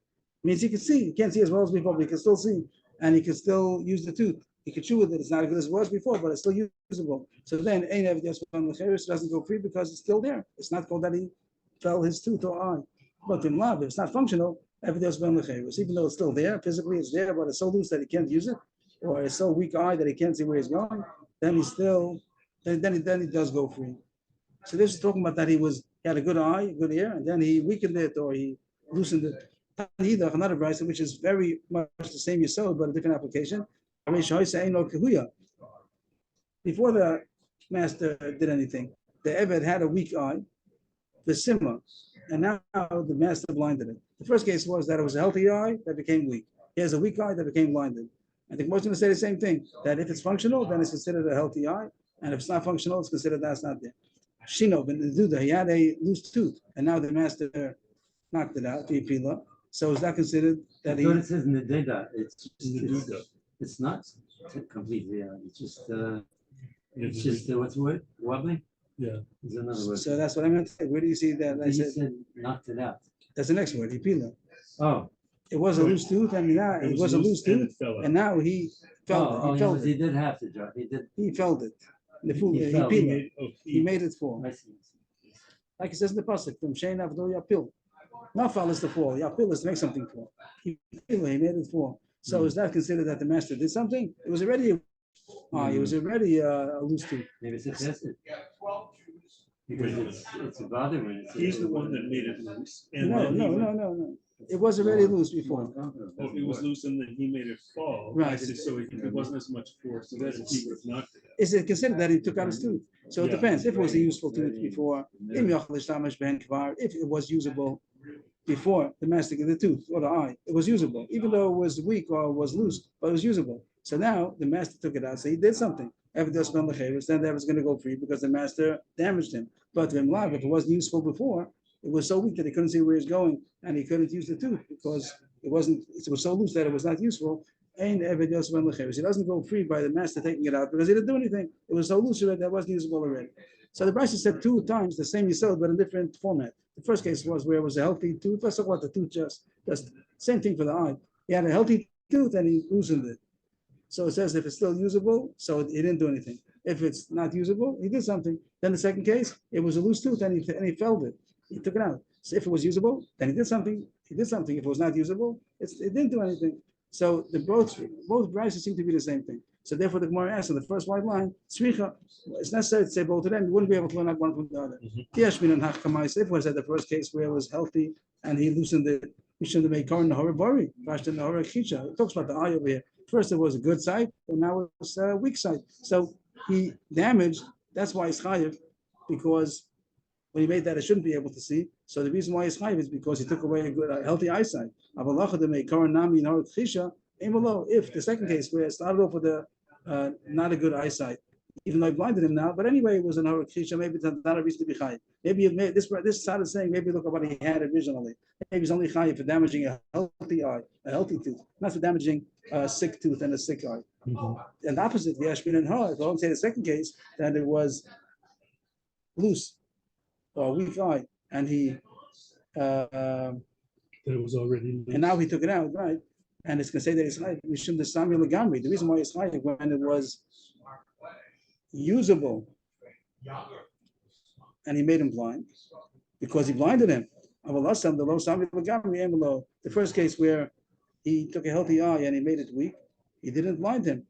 means he can see. He can't see as well as before, but he can still see, and he can still use the tooth. He could chew with it. It's not as good as it was before, but it's still usable. So then, it doesn't go free because it's still there. It's not called that he fell his tooth or eye. But in love, if it's not functional, even though it's still there, physically it's there, but it's so loose that he can't use it, or it's so weak eye that he can't see where he's going, then then he does go free. So this is talking about that he had a good eye, good ear, and then he weakened it or he loosened it. Another brisa, which is very much the same yesod, but a different application. Before the master did anything, the Eved had a weak eye, the simma, and now the master blinded it. The first case was that it was a healthy eye that became weak. He has a weak eye that became blinded. I think most going to say the same thing, that if it's functional, then it's considered a healthy eye, and if it's not functional, it's considered that's not there. Shino, he had a loose tooth, and now the master knocked it out, so is that considered that he... it says Nededa, it's not completely, it's just, what's the word? Wobbly? Yeah. There's another word. So that's what I meant to say. Where do you see that? I said knocked it out. That's the next word, hipila. Oh. It was a loose tooth, and now it was a loose tooth, and now he felt it. He felt it. He did have to drop. He felt it. The food, he made it fall. Like it says in the pasuk, from Shein Avdo Yapil. Not fall is to fall. Yapil is to make something fall. He made it fall. So is that considered that the master did something? It was already a loose tooth. Maybe it's excessive. Because it's a bother when he's the one that made it loose. And no. It was already loose before. Oh, it was loose and then he made it fall. Right. I see. So it wasn't as much force, so then he would have knocked it out. Is it considered that he took out his tooth? So it Yeah. depends. If it was a useful tooth before, if it was usable before the mastic of the tooth or the eye, it was usable, even though it was weak or was loose, but it was usable. So now the master took it out, so he did something. Then that was going to go free because the master damaged him. But if it wasn't useful before, it was so weak that he couldn't see where he's going and he couldn't use the tooth because it was so loose that it was not useful. He doesn't go free by the master taking it out because he didn't do anything. It was so loose already that wasn't usable already. So the Brisa said 2 times the same yisod, but in different format. The first case was where it was a healthy tooth. Let's talk about the tooth just same thing for the eye. He had a healthy tooth and he loosened it. So it says if it's still usable, so he didn't do anything. If it's not usable, he did something. Then the second case, it was a loose tooth and he felled it. He took it out. So if it was usable, then he did something. If it was not usable, it didn't do anything. So both Brises seem to be the same thing. So therefore, the Gemara asks in the first white line, Tzricha, it's necessary to say both of them. You wouldn't be able to learn out one from the other. Tiyashmin and Hachkamais, if it was at the first case where it was healthy and he loosened it, he shouldn't have made Koran Nahora Bari, Vashta Nahora Chicha. It talks about the eye over here. First, it was a good side, and now it's a weak side. So he damaged, that's why it's chayiv, because when he made that, I shouldn't be able to see. So the reason why it's chayiv is because he took away a healthy eyesight. If the second case where it started off with not a good eyesight, even though I blinded him now, but anyway, it was an Horikhisha, maybe it's not a reason to be chayiv. Maybe this side is saying, maybe look at what he had originally. Maybe he's only chayiv for damaging a healthy eye, a healthy tooth, not for damaging a sick tooth and a sick eye. And the opposite, the Yashmin and Har, if I don't say the second case, that it was loose or weak eye, and he That it was already loose. and now he took it out, right? And it's going to say that it's high. We shouldn't have Samuel Lagamri. The reason why it's high when it was usable, and he made him blind because he blinded him. The first case where he took a healthy eye and he made it weak, he didn't blind him.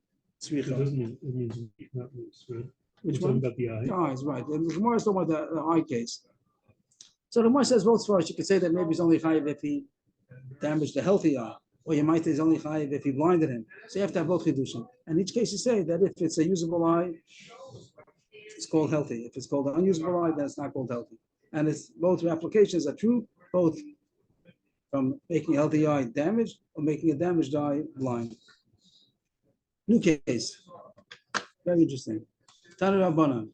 It doesn't mean, it means weak, not loose, right? Which We're talking one? about the eye. The eyes, right. And the Gemara is talking about the eye case. So the Gemara says both as far as you could say that maybe he's only chayiv if he damaged the healthy eye, or you might say he's only chayiv if he blinded him. So you have to have both Kiddushin. And each case you say that if it's a usable eye, it's called healthy. If it's called an unusable eye, then it's not called healthy. And it's both applications are true, both from making a healthy eye damaged or making a damaged eye blind. New case. Very interesting. Tanu Rabbanan.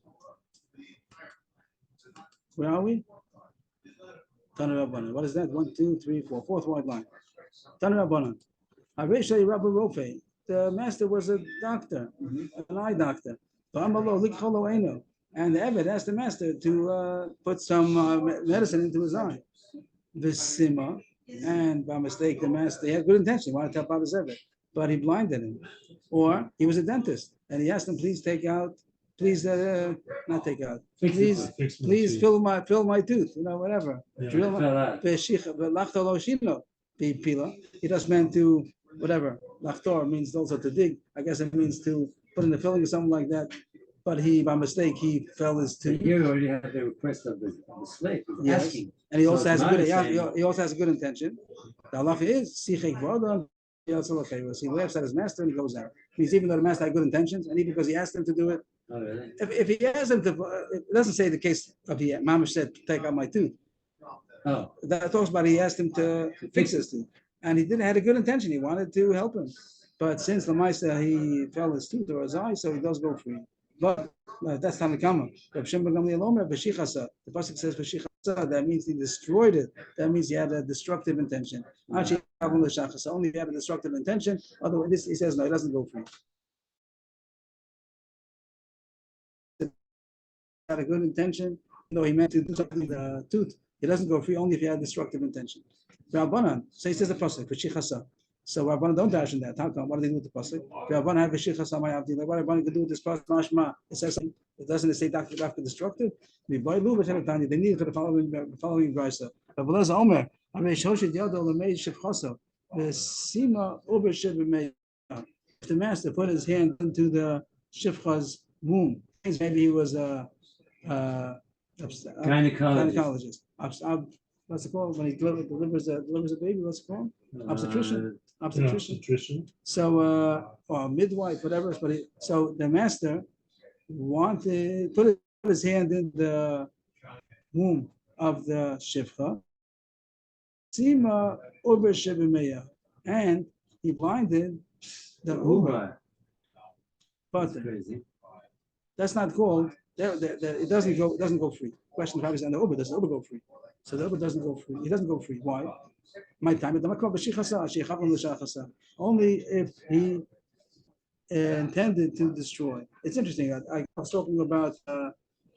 Where are we? Tanu Rabbanan. What is that? 1, 2, 3, 4. Fourth white line. Tanu Rabbanan. Aveshay Rabba Rofe. The master was a doctor, an eye doctor. And the Eved asked the master to put some medicine into his eye. Visima. And by mistake, the master, he had good intention, he wanted to help out his Eved, but he blinded him. Or he was a dentist, and he asked him, please take out, please, not take out, please fill my tooth, whatever. Yeah. Drill my, he just meant to, whatever. Lachtor means also to dig. I guess it means to put in the filling or something like that. But by mistake, he fell his tooth. Here you already have the request of the slave. Yes. Asking. And he also So has it's a good. not He also has a good intention. The halacha is he laughs at his master and he goes out. Means even though the master had good intentions, and even because he asked him to do it, Oh, really? if he asked him to, it doesn't say the case of the Mamash said take out my tooth. Oh, That talks about he asked him to fix his tooth, and he had a good intention. He wanted to help him, but since the Maisa he fell his tooth or his eye, so he does go free. But that's not the Kama. The pasuk says v'shichasa. That means he destroyed it. That means he had a destructive intention. Only if he had a destructive intention. Otherwise, he says no, he doesn't go free. Had a good intention. No, he meant to do something to the tooth. He doesn't go free only if he had a destructive intention. Rabbanan, so he says the pasuk v'shichasa. So Rabbanan don't dash in that. How come? What do they do with the pasuk? Rabbanan have v'shichasa ma'avdi. What Rabbanan can do with this pasuk? Mashma. It says something. It doesn't say after destructive. They need it for the following brisa. Rabbanan Omer. If the master put his hand into the shifcha's womb, maybe he was a gynecologist. what's it called? When he delivers a baby, what's it called? Obstetrician. Obstetrician. Obstetrician. So, or midwife, whatever. But so the master wanted put his hand in the womb of the shivcha. Sima over shibimeya, and he blinded the uber. But that's not called. It doesn't go free. Question if I was on the uber, does the uber go free? So the uber doesn't go free. He doesn't go free. Why? My time. Only if he intended to destroy. It's interesting. I was talking about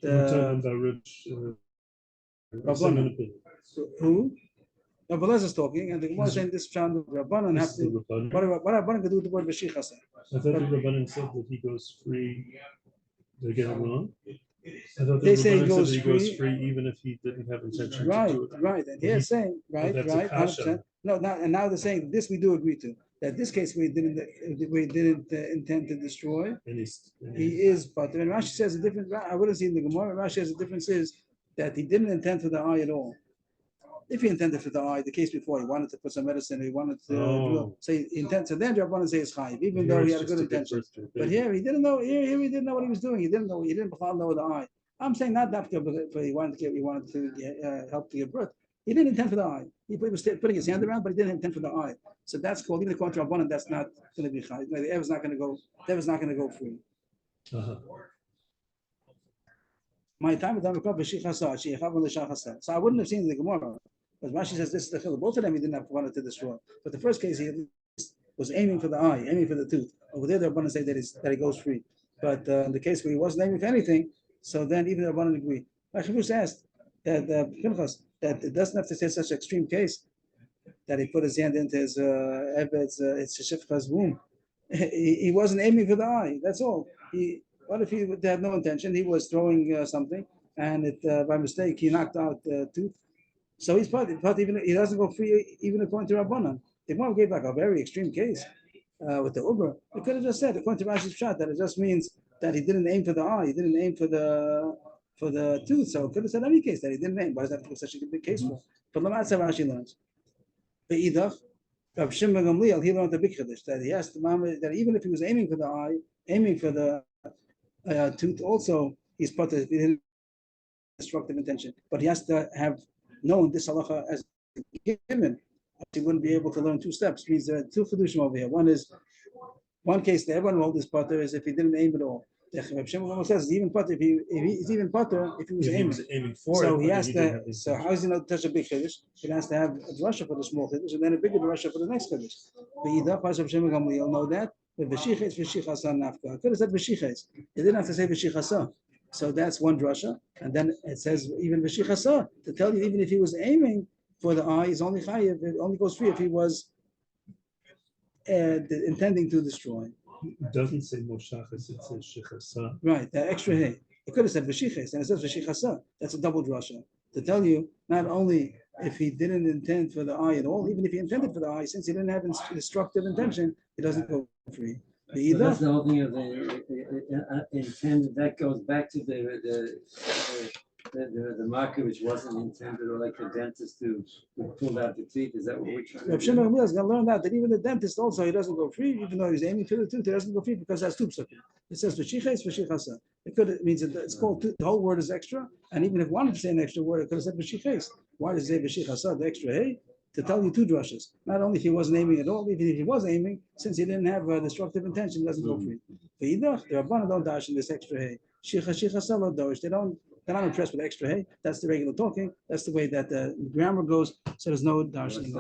We're talking about Rich. Rabbanan. Who? Rabbanan is talking, and the Gemara is saying this found Rabbanan have to. What Rabbanan can do with the word Vashichasa? I thought the Rabbanan said that he goes free. Did I get it wrong? I thought They the say he Rabbanan goes said that he goes free. free even if he didn't have intention Right, to do it. right. And here it's saying, right, that's a right, kasha. 100%. No, now they're saying this we do agree to. That this case we didn't intend to destroy. And He is, but when Rashi says a different, I wouldn't see in the Gemara. Rashi says the difference is that he didn't intend for the eye at all. If he intended for the eye, the case before, he wanted to put some medicine, he wanted to say he intended. So then Rabbanan say it's chayiv, even though he had a good intention. But here he didn't know. Here he didn't know what he was doing. He didn't know. He didn't know the eye. I'm saying not that but he wanted to help to give birth. He didn't intend for the eye. He was putting his hand around, but he didn't intend for the eye. So that's called, even according to Rabbanan, that's not going to be chayiv. The Ev is not going to go. The Ev is not going to go free. My time with so I wouldn't have seen the Gemara. Because Rashi says this is the chiluk. Both of them he didn't have wanted to destroy. But the first case he was aiming for the eye, aiming for the tooth. Over there, the Rabbanan say that he goes free. But in the case where he wasn't aiming for anything, so then even the Rabbanan agree. Rashi asked that that it doesn't have to say such an extreme case that he put his hand into his Eved's Shifcha's womb. He wasn't aiming for the eye. That's all. What if he had no intention? He was throwing something, and it by mistake he knocked out the tooth. So he's part even he doesn't go free even according to Rabbanan. The Gemara gave like a very extreme case with the Uber. They could have just said according to Rashi's shot that it just means that he didn't aim for the eye, he didn't aim for the tooth. So it could have said any case that he didn't aim. Why does that have such a big case for? But Lamatza Rashi learns. Be'idach, Rav Shimon Gamliel, he learned the big Kiddush that he asked the Mama that even if he was aiming for the eye, aiming for the tooth, also he's part of destructive intention. But he has to have known this halacha as given. He wouldn't be able to learn two steps. It means there are two Kiddushin over here. One case that everyone will hold this pater is if he didn't aim at all. The Rav Shimon says even pater if he's even pater if he was aiming for so it. He has to. So how is he not touch a big Kiddush? He has to have a drasha for the small Kiddush and then a bigger drasha for the next Kiddush. But Rav Shimon Gamliel know that. But v'shiches v'shichasa nafka. I could have said v'shiches. He didn't have to say v'shichasa. So that's one drasha, and then it says even v'shichasa to tell you even if he was aiming for the eye, is only chayiv. It only goes free if he was intending to destroy. It doesn't say moshachas, it says shichasa. Right, the extra hey. It could have said v'shiches, and it says v'shichasa. That's a double drasha to tell you not only if he didn't intend for the eye at all, even if he intended for the eye, since he didn't have destructive intention, he doesn't go free. So that's the whole thing of the intended. That goes back to the marker which wasn't intended, or like the dentist who pulled out the teeth. Is that what we're trying to do? Rav Shimon is going to learn that even the dentist also he doesn't go free, even though he's aiming for the tooth, he doesn't go free because that's tube sucking. It says v'shiches v'shichasa. It means it's called the whole word is extra, and even if wanted to say an extra word, it could have said v'shiches. Why does it say v'shichasa, the extra hey? To tell you two drushes. Not only if he wasn't aiming at all, even if he was aiming, since he didn't have a destructive intention, he doesn't go free. The Rabbanan don't dash in this extra hay. They're not impressed with extra hay. That's the regular talking. That's the way that the grammar goes. So there's no dashing.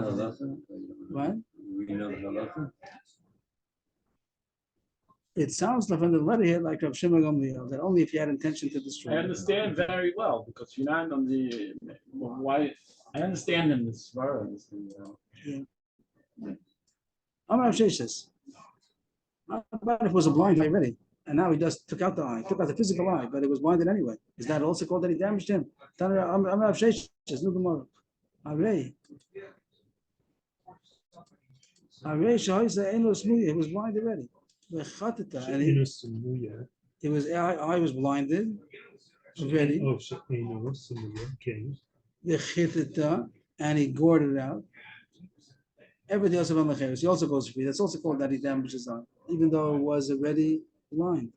What? It sounds like from the letter here like Rav Shimon Gamliel that only if you had intention to destroy. I understand very well because you're not on the why. I understand in this svara. Amar Sheshes. How about if it was a blind eye already, and now he just took out the eye, took out the physical eye, but it was blinded anyway? Is that also called that he damaged him? Amar Sheshes, no Gemara. Arei Shahoisa Enos Muya. He was blind already. And his eye was blinded already. Oh, okay. v'chitita, and he gored it out. Everything else about Lecheres, he also goes free. That's also called that he damages on, even though it was already blind.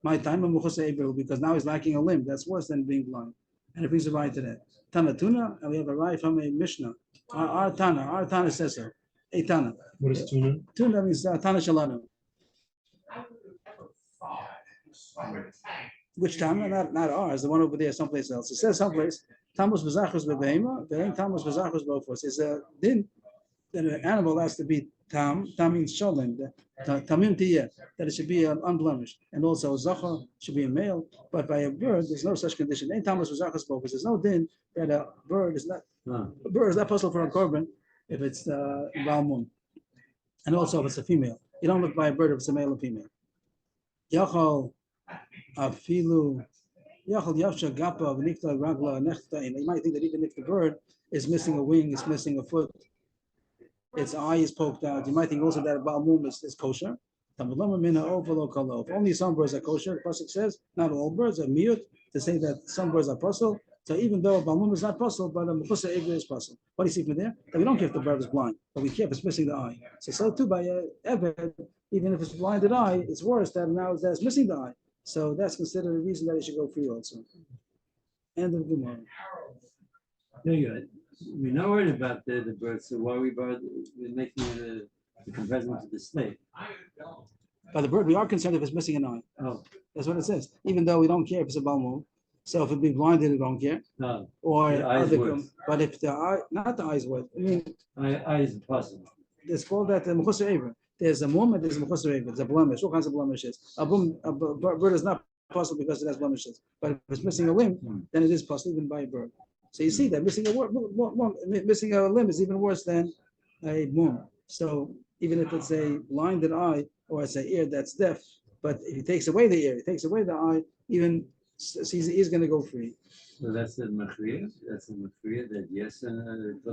My time of because now he's lacking a limb. That's worse than being blind. And it brings a right to that. Tana Tuna, and we have a right from a Mishnah. Our Tana says so. A Tana. What is tuna? Tuna means Tana Shalanu. Which Tana? Not ours, the one over there, someplace else. It says someplace, Tamus Bazachos Bebehema, there ain't Tamus Bazachos Bofos. It's a din that an animal has to be tam means sholem, tamim tiyeh, that it should be unblemished, and also zachar should be a male. But by a bird, there's no such condition. Ain't tamas v'zachas because there's no din that a bird is not possible for a korban if it's balmum, and also if it's a female. You don't look by a bird if it's a male or female. Yachal afilu yachal yavsha gapa v'nikta ragla nechtain. You might think that even if the bird is missing a wing, it's missing a foot, its eye is poked out, you might think also that a balmum is kosher. Only some birds are kosher. The pasuk says not all birds are miyut, to say that some birds are puzzle. So even though a balmum is not puzzle, but a mechusa ivri is puzzle. What do you see from there? That we don't care if the bird is blind, but we care if it's missing the eye. So too by Eved, even if it's blinded eye, it's worse that now that's missing the eye. So that's considered a reason that it should go free also. End of Gemara. Very good. We're not worried about the bird, so why we're making the comparison to the slave? By the bird, we are concerned if it's missing an eye. Oh, That's what it says. Even though we don't care if it's a balmum. So if it be blinded, we don't care. no. Or The eye is other, worse. but if the eye, not the eyes worth. I mean, Eye is possible. it's called that the mechusa ivri. There's a mum and there's a mechusa ivri. There's a blemish. All kinds of blemishes. A bird is not possible because it has blemishes. But if it's missing a limb, then it is possible even by a bird. So you see that missing a limb is even worse than a mum. So even if it's a blinded eye or it's an ear that's deaf, but if he takes away the ear, he takes away the eye, even he's going to go free. So that's the machriya. That's the machriya that yes,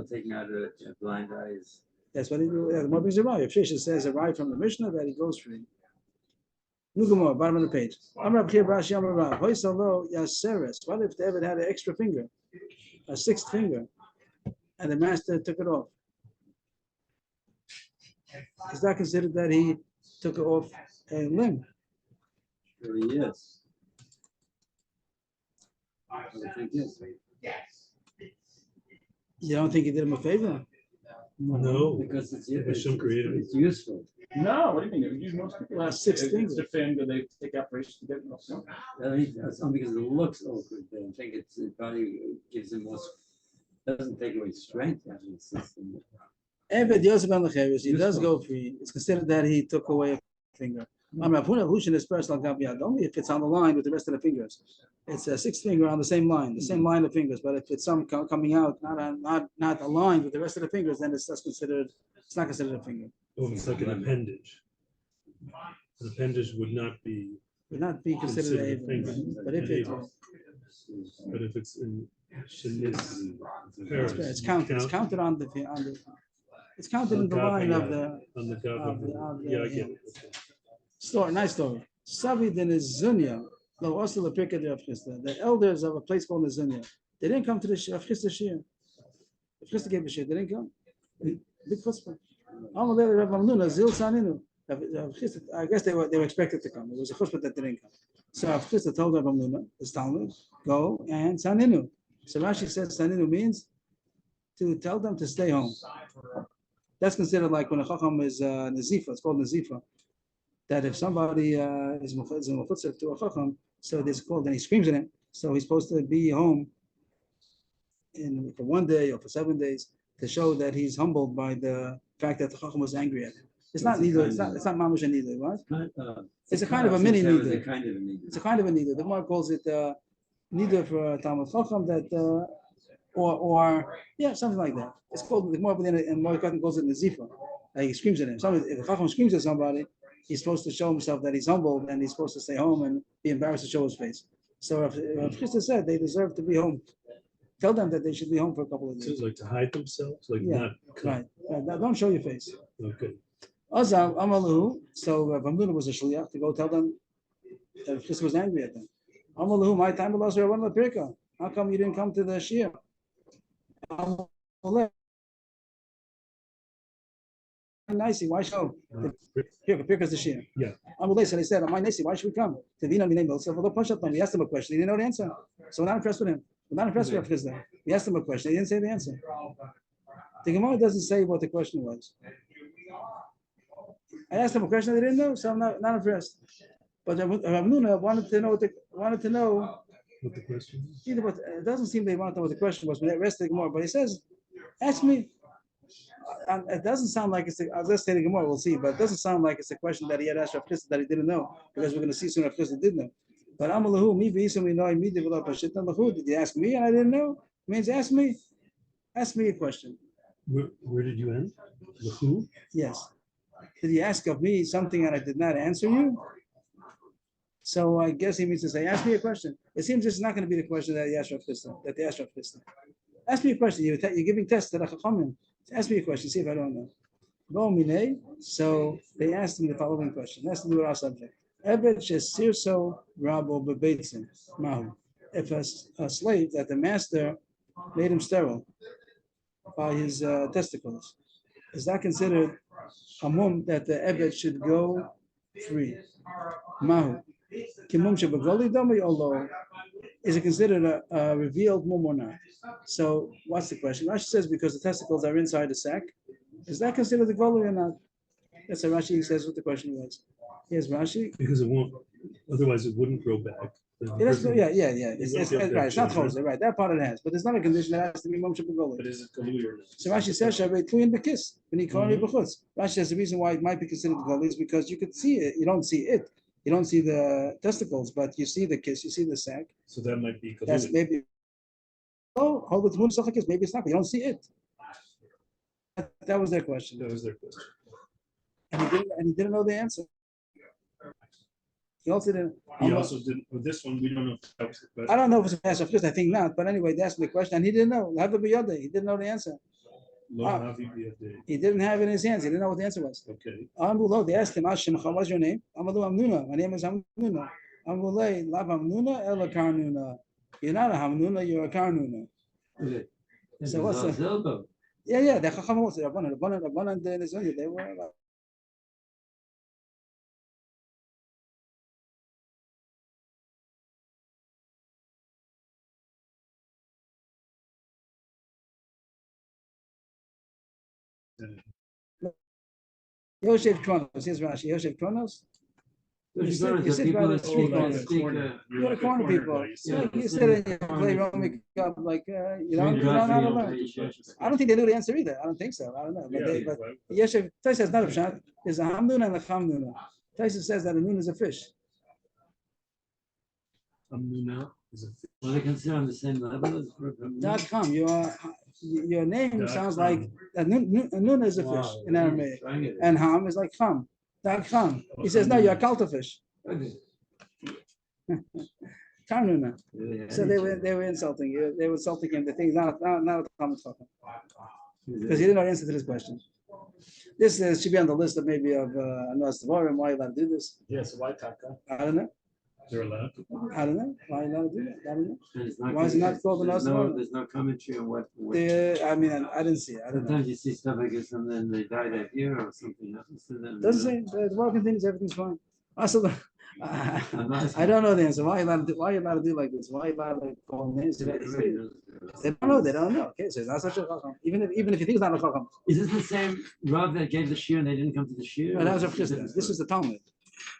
taking out a blind eye is. That's what he do. The more brings a rye. If Shesha says a rye from the Mishnah that he goes free. Nugamor, bottom of the page. What if David had an extra finger, a sixth finger, and the master took it off? Is that considered that he took off a limb? Yes. I think yes. You don't think he did him a favor? No, Because Hashem created it. it's useful. No, what do you mean? Most people have Six fingers. It's a finger, they take operations to get it. No. That's not because it looks awkward. I think it probably gives him more. Doesn't take away strength. I mean, it's just, Eved Yosef ben Lecheres, he does go free. It's considered that he took away a finger. Only if it's on the line with the rest of the fingers. It's a sixth finger on the same line of fingers. But if it's some coming out not aligned with the rest of the fingers, then it's not considered a finger. Oh, it's like an appendage. An appendage would not be Considered a finger. but if it's in it's counted on the it's counted in the line of the on the gov of the- yeah, I get it. story. Nice story. Savi then is Zunya. The elders of a place called Nezunya, they didn't come to the Rav Chisda Shir. Rav Chisda gave a shir, they didn't come. Big chutzpah. I guess they were expected to come. It was a chutzpah that didn't come. So Rav Chisda told Rav Amnuna, his Talmud, go and saninu. So Rashi says saninu means to tell them to stay home. That's considered like when a chacham is nazifa. It's called nazifa. That if somebody is mechutzer to a chacham, so this called, then he screams at him. So he's supposed to be home for 1 day or for 7 days to show that he's humbled by the fact that the chacham was angry at him. It's not neither. It's not mamash and neither, right? It's a kind of a mini neither. It's a kind of a neither. The Gemara calls it neither for Talmud chacham that or yeah, something like that. It's called the Gemara, and Mordechai calls it nezifa. He screams at him. If a chacham screams at somebody, he's supposed to show himself that he's humbled and he's supposed to stay home and be embarrassed to show his face. So Rav Chisda said they deserve to be home. Tell them that they should be home for a couple of So it's days. like to hide themselves, like Yeah, not Right. Don't show your face. Okay. Azal Amalu. So Rav Amnuna was a shliach to go tell them that Rav Chisda was angry at them. Amalu, my time was Rav Pirka. How come you didn't come to the shir? Nicey, why show? Because the Shia. Yeah. So they said, "Am I Nicey? Why should we come?" To Vina Minay So we'll push up on. We asked him a question. He didn't know the answer. So we're not impressed with him. We're not impressed with Chizda. We asked him a question. He didn't say the answer. The Gemara doesn't say what the question was. I asked him a question they didn't know, so I'm not impressed. But Rav Nuna wanted to know What the question is? it doesn't seem they wanted to know what the question was, but the rest of the Gemara. But he says, "Ask me." It doesn't sound like it's. Let's say the Gemara. We'll see, but it doesn't sound like it's a question that he had asked Rav Chisda that he didn't know, because we're going to see soon Rav Chisda did know. But Amalahu, me v'isum we know immediately without Pashitna lahu. Did you ask me and I didn't know? It means ask me a question. Where did you end? The who? Yes. Did you ask of me something and I did not answer you? So I guess he means to say, ask me a question. It seems this is not going to be the question that he asked Rav Chisda, that they asked Rav Chisda. Ask me a question. You're giving tests to the Chachamim. Ask me a question. See if I don't know. So they asked him the following question. It has to do with our subject. If a slave that the master made him sterile by his testicles, is that considered a mum that the Eved should go free? Mahu. Is it considered a revealed mum or not? So what's the question? Rashi says because the testicles are inside the sack. Is that considered the goli or not? That's what Rashi says what the question was. Yes, Rashi. Because it won't, otherwise it wouldn't grow back. Yeah. It's right. It's not chosen, right? That part it has, but there's not a condition that has to be mumshah b'goli. But is it goli or not? So Rashi says shavei tluyin b'kiss when he called b'chutz. Rashi says the reason why it might be considered goli is because you could see it. You don't see it. You don't see the testicles, but you see the kiss. You see the sack. So that might be goli. That's maybe. Oh, hold with moon kiss. Maybe it's not. But you don't see it. That was their question. That was their question. And he didn't know the answer. He also didn't. He also didn't, with this one, we don't know if that was the question. I don't know if it's a pass of I think not. But anyway, they asked him the question and he didn't know. He didn't know the answer. He didn't have it in his hands. He didn't know what the answer was. Okay. They asked him, what's your name? Amnuna. My name is Amnuna. Amulay, Lav Amnuna, Ela Karnuna. You're not a Hamnuna, you're a Karnuna. Okay. So what's the? Yeah. The Chacham was the Rabbanan, they were like. Yosef Kronos. Here's Rashi. Yosef Kronos. You sit right at the corner people. You sit and you play Roman Cup like you don't know. I don't think they knew the answer either. I don't think so. I don't know. But Yosef Taisa is not a pshat. There's a hamnuna and a chamnuna. Taisa says that a nun is a fish. Hamnuna is a fish. Well, they consider on the same level as .com. Your name sounds like nun is a fish in Aramaic, and ham is like cham. .com. He says no, you're a cultifish. Karnuna. So they were insulting you. They were insulting him. The thing is not a common talking because he didn't know the answer to this question. This should be on the list of maybe of Anas Devarim. Why are you allowed to do this? Yes, why taka? I don't know. They're allowed to. I don't know. Why are you allowed to do that? I don't know. Why is it not called There's Anas Devarim? there's no commentary on what. I mean, I didn't see it. I don't know. Sometimes you see stuff like this and then they die that year or something happens to them. Doesn't say the Torah continues, everything's fine. Also, I don't know the answer. Why are you allowed to do like this? Why are you allowed to call names? They don't know. Okay, so it's not such a chacham. Even if you think it's not a chacham. Is this the same Rav that gave the shir and they didn't come to the shir? No, that was a Chisda. This is the Talmud.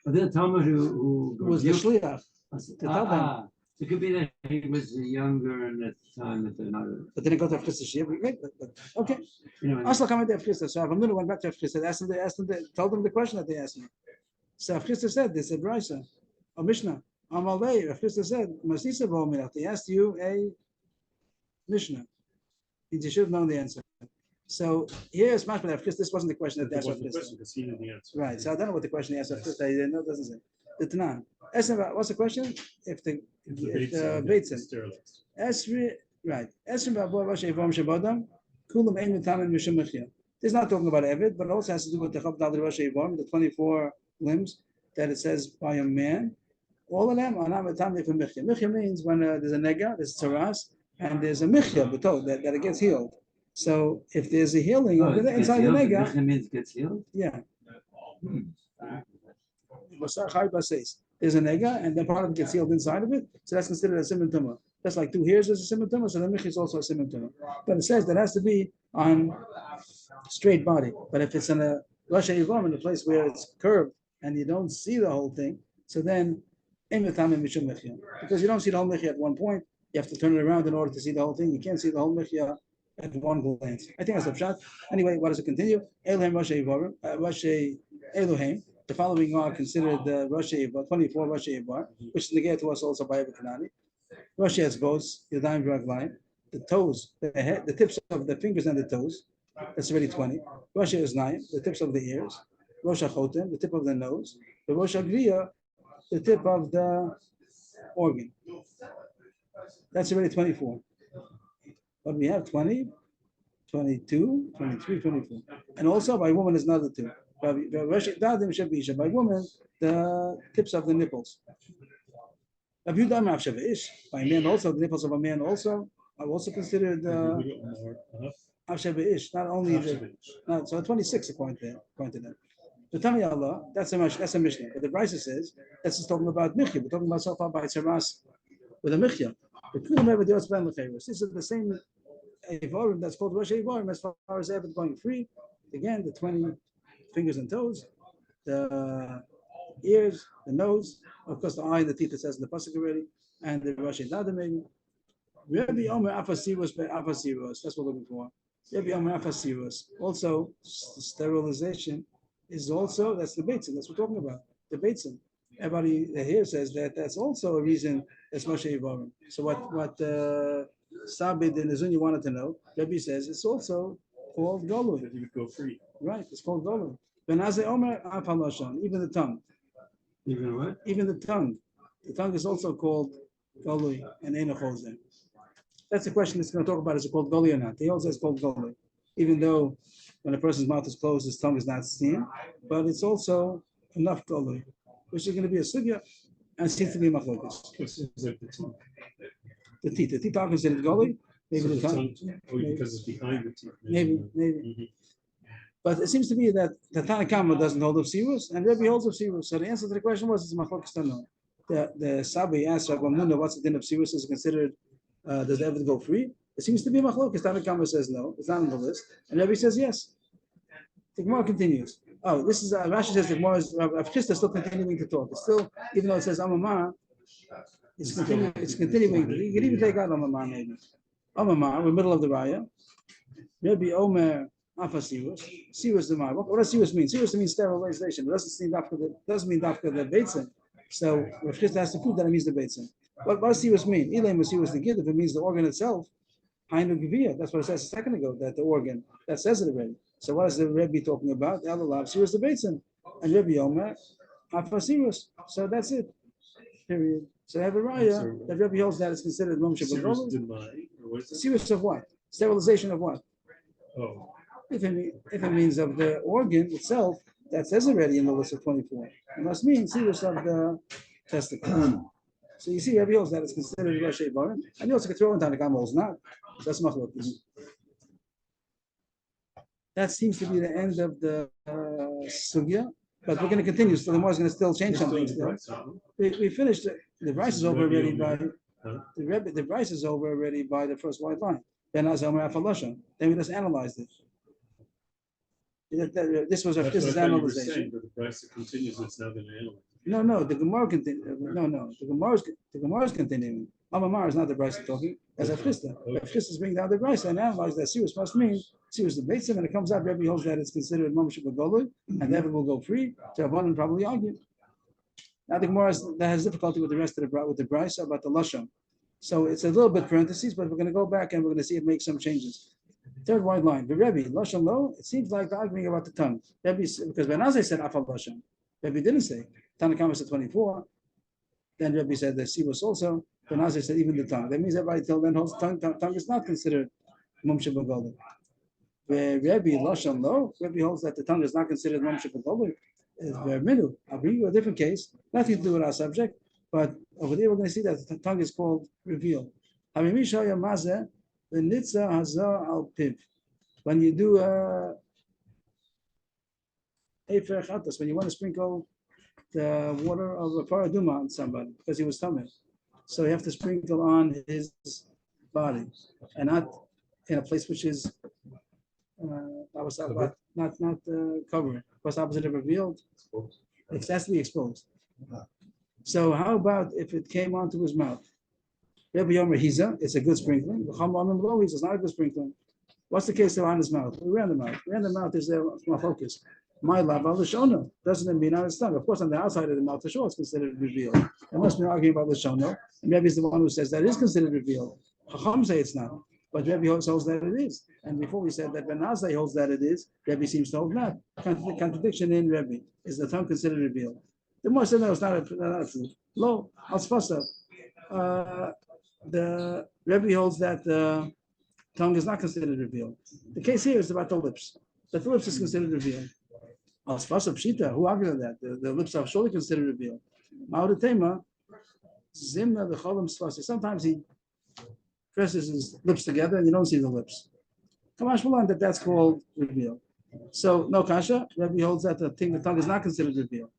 But then the Talmud who Was the shliach to tell them. It could be that he was younger and at the time that they're not. But didn't go to Chisda shir. But okay. Also coming to Chisda. So Avamuna went back to Chisda. Told them the question that they asked me. So Chisda said, they said, Raisa, a Mishnah. Amalei, Chisda said, Masisa Vominach. They asked you a Mishnah. You should have known the answer. So here's Mashma because this wasn't the question that they asked Because he knew the answer. Right. So I don't know what the question he asked Chisda. He didn't know. It doesn't say. The Tanan. What's the question? If the Beitzin. Esri, right. Esri Babo Rosh Avrohom Shabodam. Kulam Ein Mitamin Mishum Mechia. This is not talking about Evid, but it also has to do with the Chav Dal Rosh Avrohom, the 24 limbs that it says by a man. All of them are not Mitamin for Mechia. Mechia means when there's a nega, there's tzaras, and there's a michya beto that it gets healed. So if there's a healing Oh, over it there gets inside the healed. nega, Michya means it gets healed? yeah, Hmm. there's a nega, and then part of it gets healed inside of it. So that's considered a simon tumah. Just like 2 hairs is a simon tumah, so the michya is also a simon tumah. But it says that has to be on straight body. But if it's in a Rosh Hashanah in a place where it's curved and you don't see the whole thing, so then because you don't see the whole michya at one point, you have to turn it around in order to see the whole thing. You can't see the whole michya at one glance. I think that's the shot. Anyway, what does it continue? Elohim Rosh Elohim. The following are considered the Rosh 24 Rosh which is negated to us also by Abu Kanani. Rosh has both Yadayim Raglayim, the toes, the head, the tips of the fingers and the toes. That's already 20. Rosh is 9, the tips of the ears. Rosh Chotem, the tip of the nose. The Rosh Agriya, the tip of the organ. That's already 24. But we have 20, 22, 23, 24. And also by woman is another 2. By woman, the tips of the nipples. By man also, the nipples of a man also are also considered not only so 26 according to them. The Tami Allah, that's a Mishnah. But the Brisa says that's just talking about Michya. We're talking about so far by Tzaras with a Michya. This is the same Avrohom that's called Rosh Avrohom as far as ever going free. Again, the 20 fingers and toes, the ears, the nose, of course, the eye, the teeth, it says in the pasuk already, and the Rosh Hashanah. Rabbi Omer Afasiros by Afasiros. That's what we're looking for. Rabbi Omer Afasiros. Also, sterilization is also, that's the Beitzin. That's what we're talking about. The Beitzin. Everybody here says that that's also a reason that's Moshe Yavarim. So what Sabid and Azunya wanted to know, Rabbi says it's also called Golui. That you would go free. Right, it's called Golui. Benaze Omer Afalashon, even the tongue. Even what? Even the tongue. The tongue is also called Golui and Enochozeh. That's the question that's going to talk about, is it called Golui or not? He also says it's called Golui. Even though when a person's mouth is closed, his tongue is not seen, but it's also enough Golui, which is going to be a sugya and seems to be machlokas. The teeth. The teeth are considered Golui. Maybe the tongue. Because it's behind the teeth. Maybe. Mm-hmm. But it seems to be that the Tanakama doesn't hold of Sirus, and Rebbe holds of Sirus. So the answer to the question was, it's machlokas Tana. The Sabi asked Rabbi Munda, what's the din of Sirus? Is considered, does the evidence go free? It seems to be machlokas. Tanakama says no, it's not on the list, and Rebbe says yes. The Gemara continues. Oh, this is Rashi says the Gemara is Rav Chisda still continuing to talk. It's still, even though it says Amamah, it's continuing. It's continuing. You can even take out Amamah maybe. Amamah, we're in the middle of the Raya. Rebbe Omer Afasirus. Sirus the Mar. What does Sirus mean? Sirus means sterilization. It doesn't mean Dafka the Beitzin. So Rav Chisda has to prove that it means the Beitzin. What does Sirus mean? Elaim was Sirus the Gid. If it means the organ itself, Hainu Gevia. That's what it says a second ago. That the organ that says it already. So what is the Rebbe talking about? The other lab, Sirus the Beitzin, and Rebbe Omer Afasirus. So that's it. Period. So I have a raya that Rebbe holds that it's considered Mom Shabbat. Sirus of what? Sterilization of what? Oh. If it means of the organ itself, that says already in the list of 24. It must mean Sirus of the testicle. So you see, Rebbe holds that it's considered Rosh Hashanah, and you also can throw in Tanakh Amos not. So that's machlokas. That seems to be the end of the sugya, but we're going to continue. So the more is going to still change something. We finished it. The price is over already by the price is over already by the first white line. Then we just analyzed it. This was our this analyzation. But the price continues. It's now going to analyze. No, the Gemara continues. The Gemara is continuing. Amamar is not the Bryce talking. As a Chisda. If Chisda is bringing down the Bryce and analyze that Sirus must mean Sirus the Beitzim, and it comes out, Rebbe holds that it's considered Mom Shabbat Golui, and Evan will go free. So Rabbanan probably argue. Now the Gemara that has difficulty with the rest of the Bryce about the Lashon. So it's a little bit parentheses, but we're going to go back and we're going to see it make some changes. Third white line, the Rebbe Lashon Lo. It seems like they're arguing about the tongue. Rebbe, because Benazai said Afal Lashon, Rebbe didn't say. Tanakama said 24. Then Rebbe said the Sirus also. Benazai said even the tongue. That means everybody till then holds tongue is not considered Mum Shabbat Golui. Where Rebbe Lashon Lo, Rebbe holds that the tongue is not considered Mum Shabbat Golui. I'll bring you a different case, nothing to do with our subject, but over there we're going to see that the tongue is called reveal. When you do when you want to sprinkle the water of a paraduma on somebody because he was tummy, so you have to sprinkle on his body and not in a place which is not covering. What's opposite of revealed? It has to be exposed. So how about if it came onto his mouth? Rabbi Yomer Hiza, it's a good sprinkling. It's not a good sprinkling. What's the case around his mouth? Around the mouth. Around the mouth is my focus. My lava Lashona doesn't mean on his tongue. Of course, on the outside of the mouth, for sure, it's considered revealed. Unless we're arguing about Lashona, and Rebbe is the one who says that is considered revealed. Chacham say it's not, but Rebbe holds that it is. And before we said that Ben Azai holds that it is, Rebbe seems to hold not. Contradiction in Rebbe is the tongue considered revealed. The more said no, it's not a truth. Lo, al spasa. The Rebbe holds that the tongue is not considered revealed. The case here is about the lips. That the lips is considered revealed. Al spasa pshita. Who argued that the lips are surely considered revealed. Ma'odetema zimna the cholam spasa. Sometimes he presses his lips together and you don't see the lips. Kamash Malan that's called revealed. So no kasha. Rebbe holds that the tongue is not considered revealed.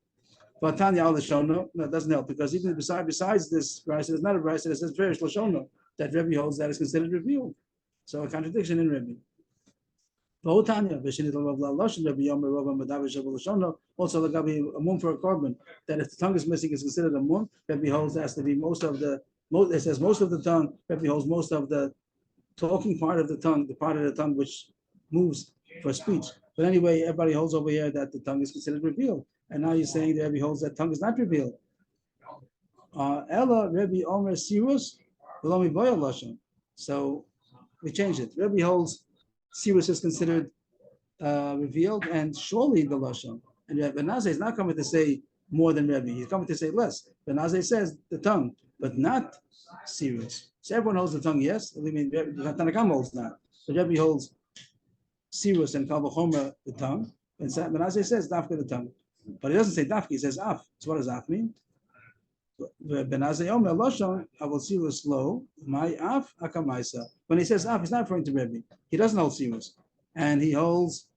But Tanya al Lashono, no, it doesn't help because even besides this brisa, there's not a brisa that says Verish Lashono that Rebbe holds that is considered revealed. So a contradiction in Rebbe. Also, the Gabi a mun for a korban that if the tongue is missing, is considered a mun. Rebbe holds has to be most of the. It says most of the tongue. Rebbe holds most of the talking part of the tongue, the part of the tongue which moves for speech. But anyway, everybody holds over here that the tongue is considered revealed. And now you're saying that Rebbe holds that tongue is not revealed. Ella Rebbe Omer Sirus Velomi Boya Lashon. So we changed it. Rebbe holds Sirus is considered revealed and surely the Lashon. And Ben Azai is not coming to say more than Rebbe. He's coming to say less. Ben Azai says the tongue, but not Sirus. So everyone holds the tongue, yes. I mean, Tanakam holds not. But Rebbe holds Sirus and Avrohom the tongue. And Ben Azai says Dafka the tongue. But he doesn't say dafki, he says af. So what does af mean? Ben Azai Omer Lashon, I will see was slow. My af akamaisa. When he says af, he's not referring to Rebbe. He doesn't hold sirus. And he holds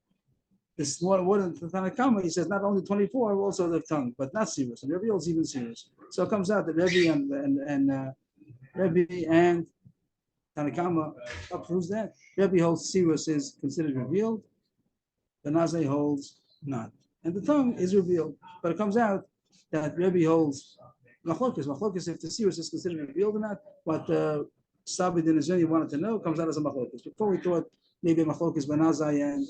this more than the Tanakama. He says not only 24, also the tongue, but not sirus. And Rebbe holds even sirus. So it comes out that Rebbe and Tanakama approves that. Rebbe holds sirus is considered revealed. Ben Azai holds not. And the tongue is revealed, but it comes out that Rebbe holds machlokas. If the sirus is considered revealed or not, what Sabid in Israeli wanted to know comes out as a machlokas. Before we thought maybe machlokas Ben Azai and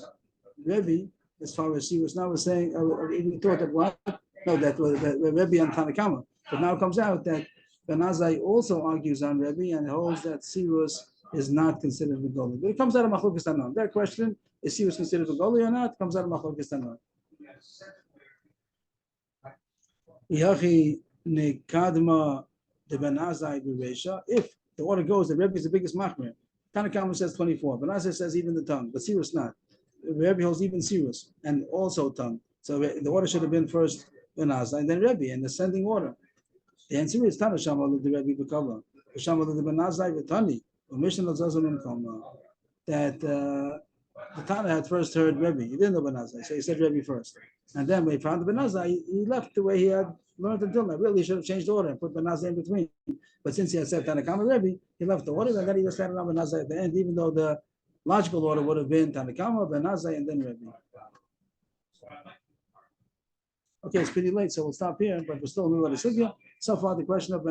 Rebbe as far as sirus. Now we're saying we thought that what? No, that Rebbe and Tanakama. But now it comes out that Ben Azai also argues on Rebbe and holds that sirus is not considered regoli. But it comes out of machlokas tanon. That question is sirus considered regoli or not? Comes out of machlokas tanon. If the order goes, the Rebbe is the biggest machmir. Tanakama says 24, but Azai says even the tongue, but sirus not. Rebbe holds even sirus and also tongue. So the order should have been first Ben Azai and then Rebbe in the ascending order. The answer is Tana Shamal the Rebbe Bekava, Shamal the Ben Azai Vitani, or Mishnah Zazan Kama. That the Tana had first heard Rebbe. He didn't know Ben Azai, so he said Rebbe first. And then when he found the Ben Azai, he left the way he had learned until now. Really, he should have changed the order and put Ben Azai in between. But since he had said Tanakama Rebbe, he left the order and then he just added on Ben Azai at the end, even though the logical order would have been Tanakama, Ben Azai, and then Rebbe. Okay, it's pretty late, so we'll stop here, but we're still in the middle of the sugya. So far, the question of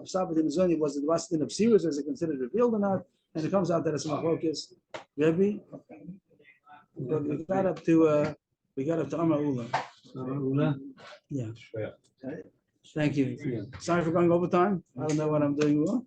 Sabbath in Zoni was the Wastin of Sirius, is it considered revealed or not? And it comes out that it's Machlokas Rebbe. We got up to Amar Ula. Yeah. Thank you. Sorry for going over time. I don't know what I'm doing wrong.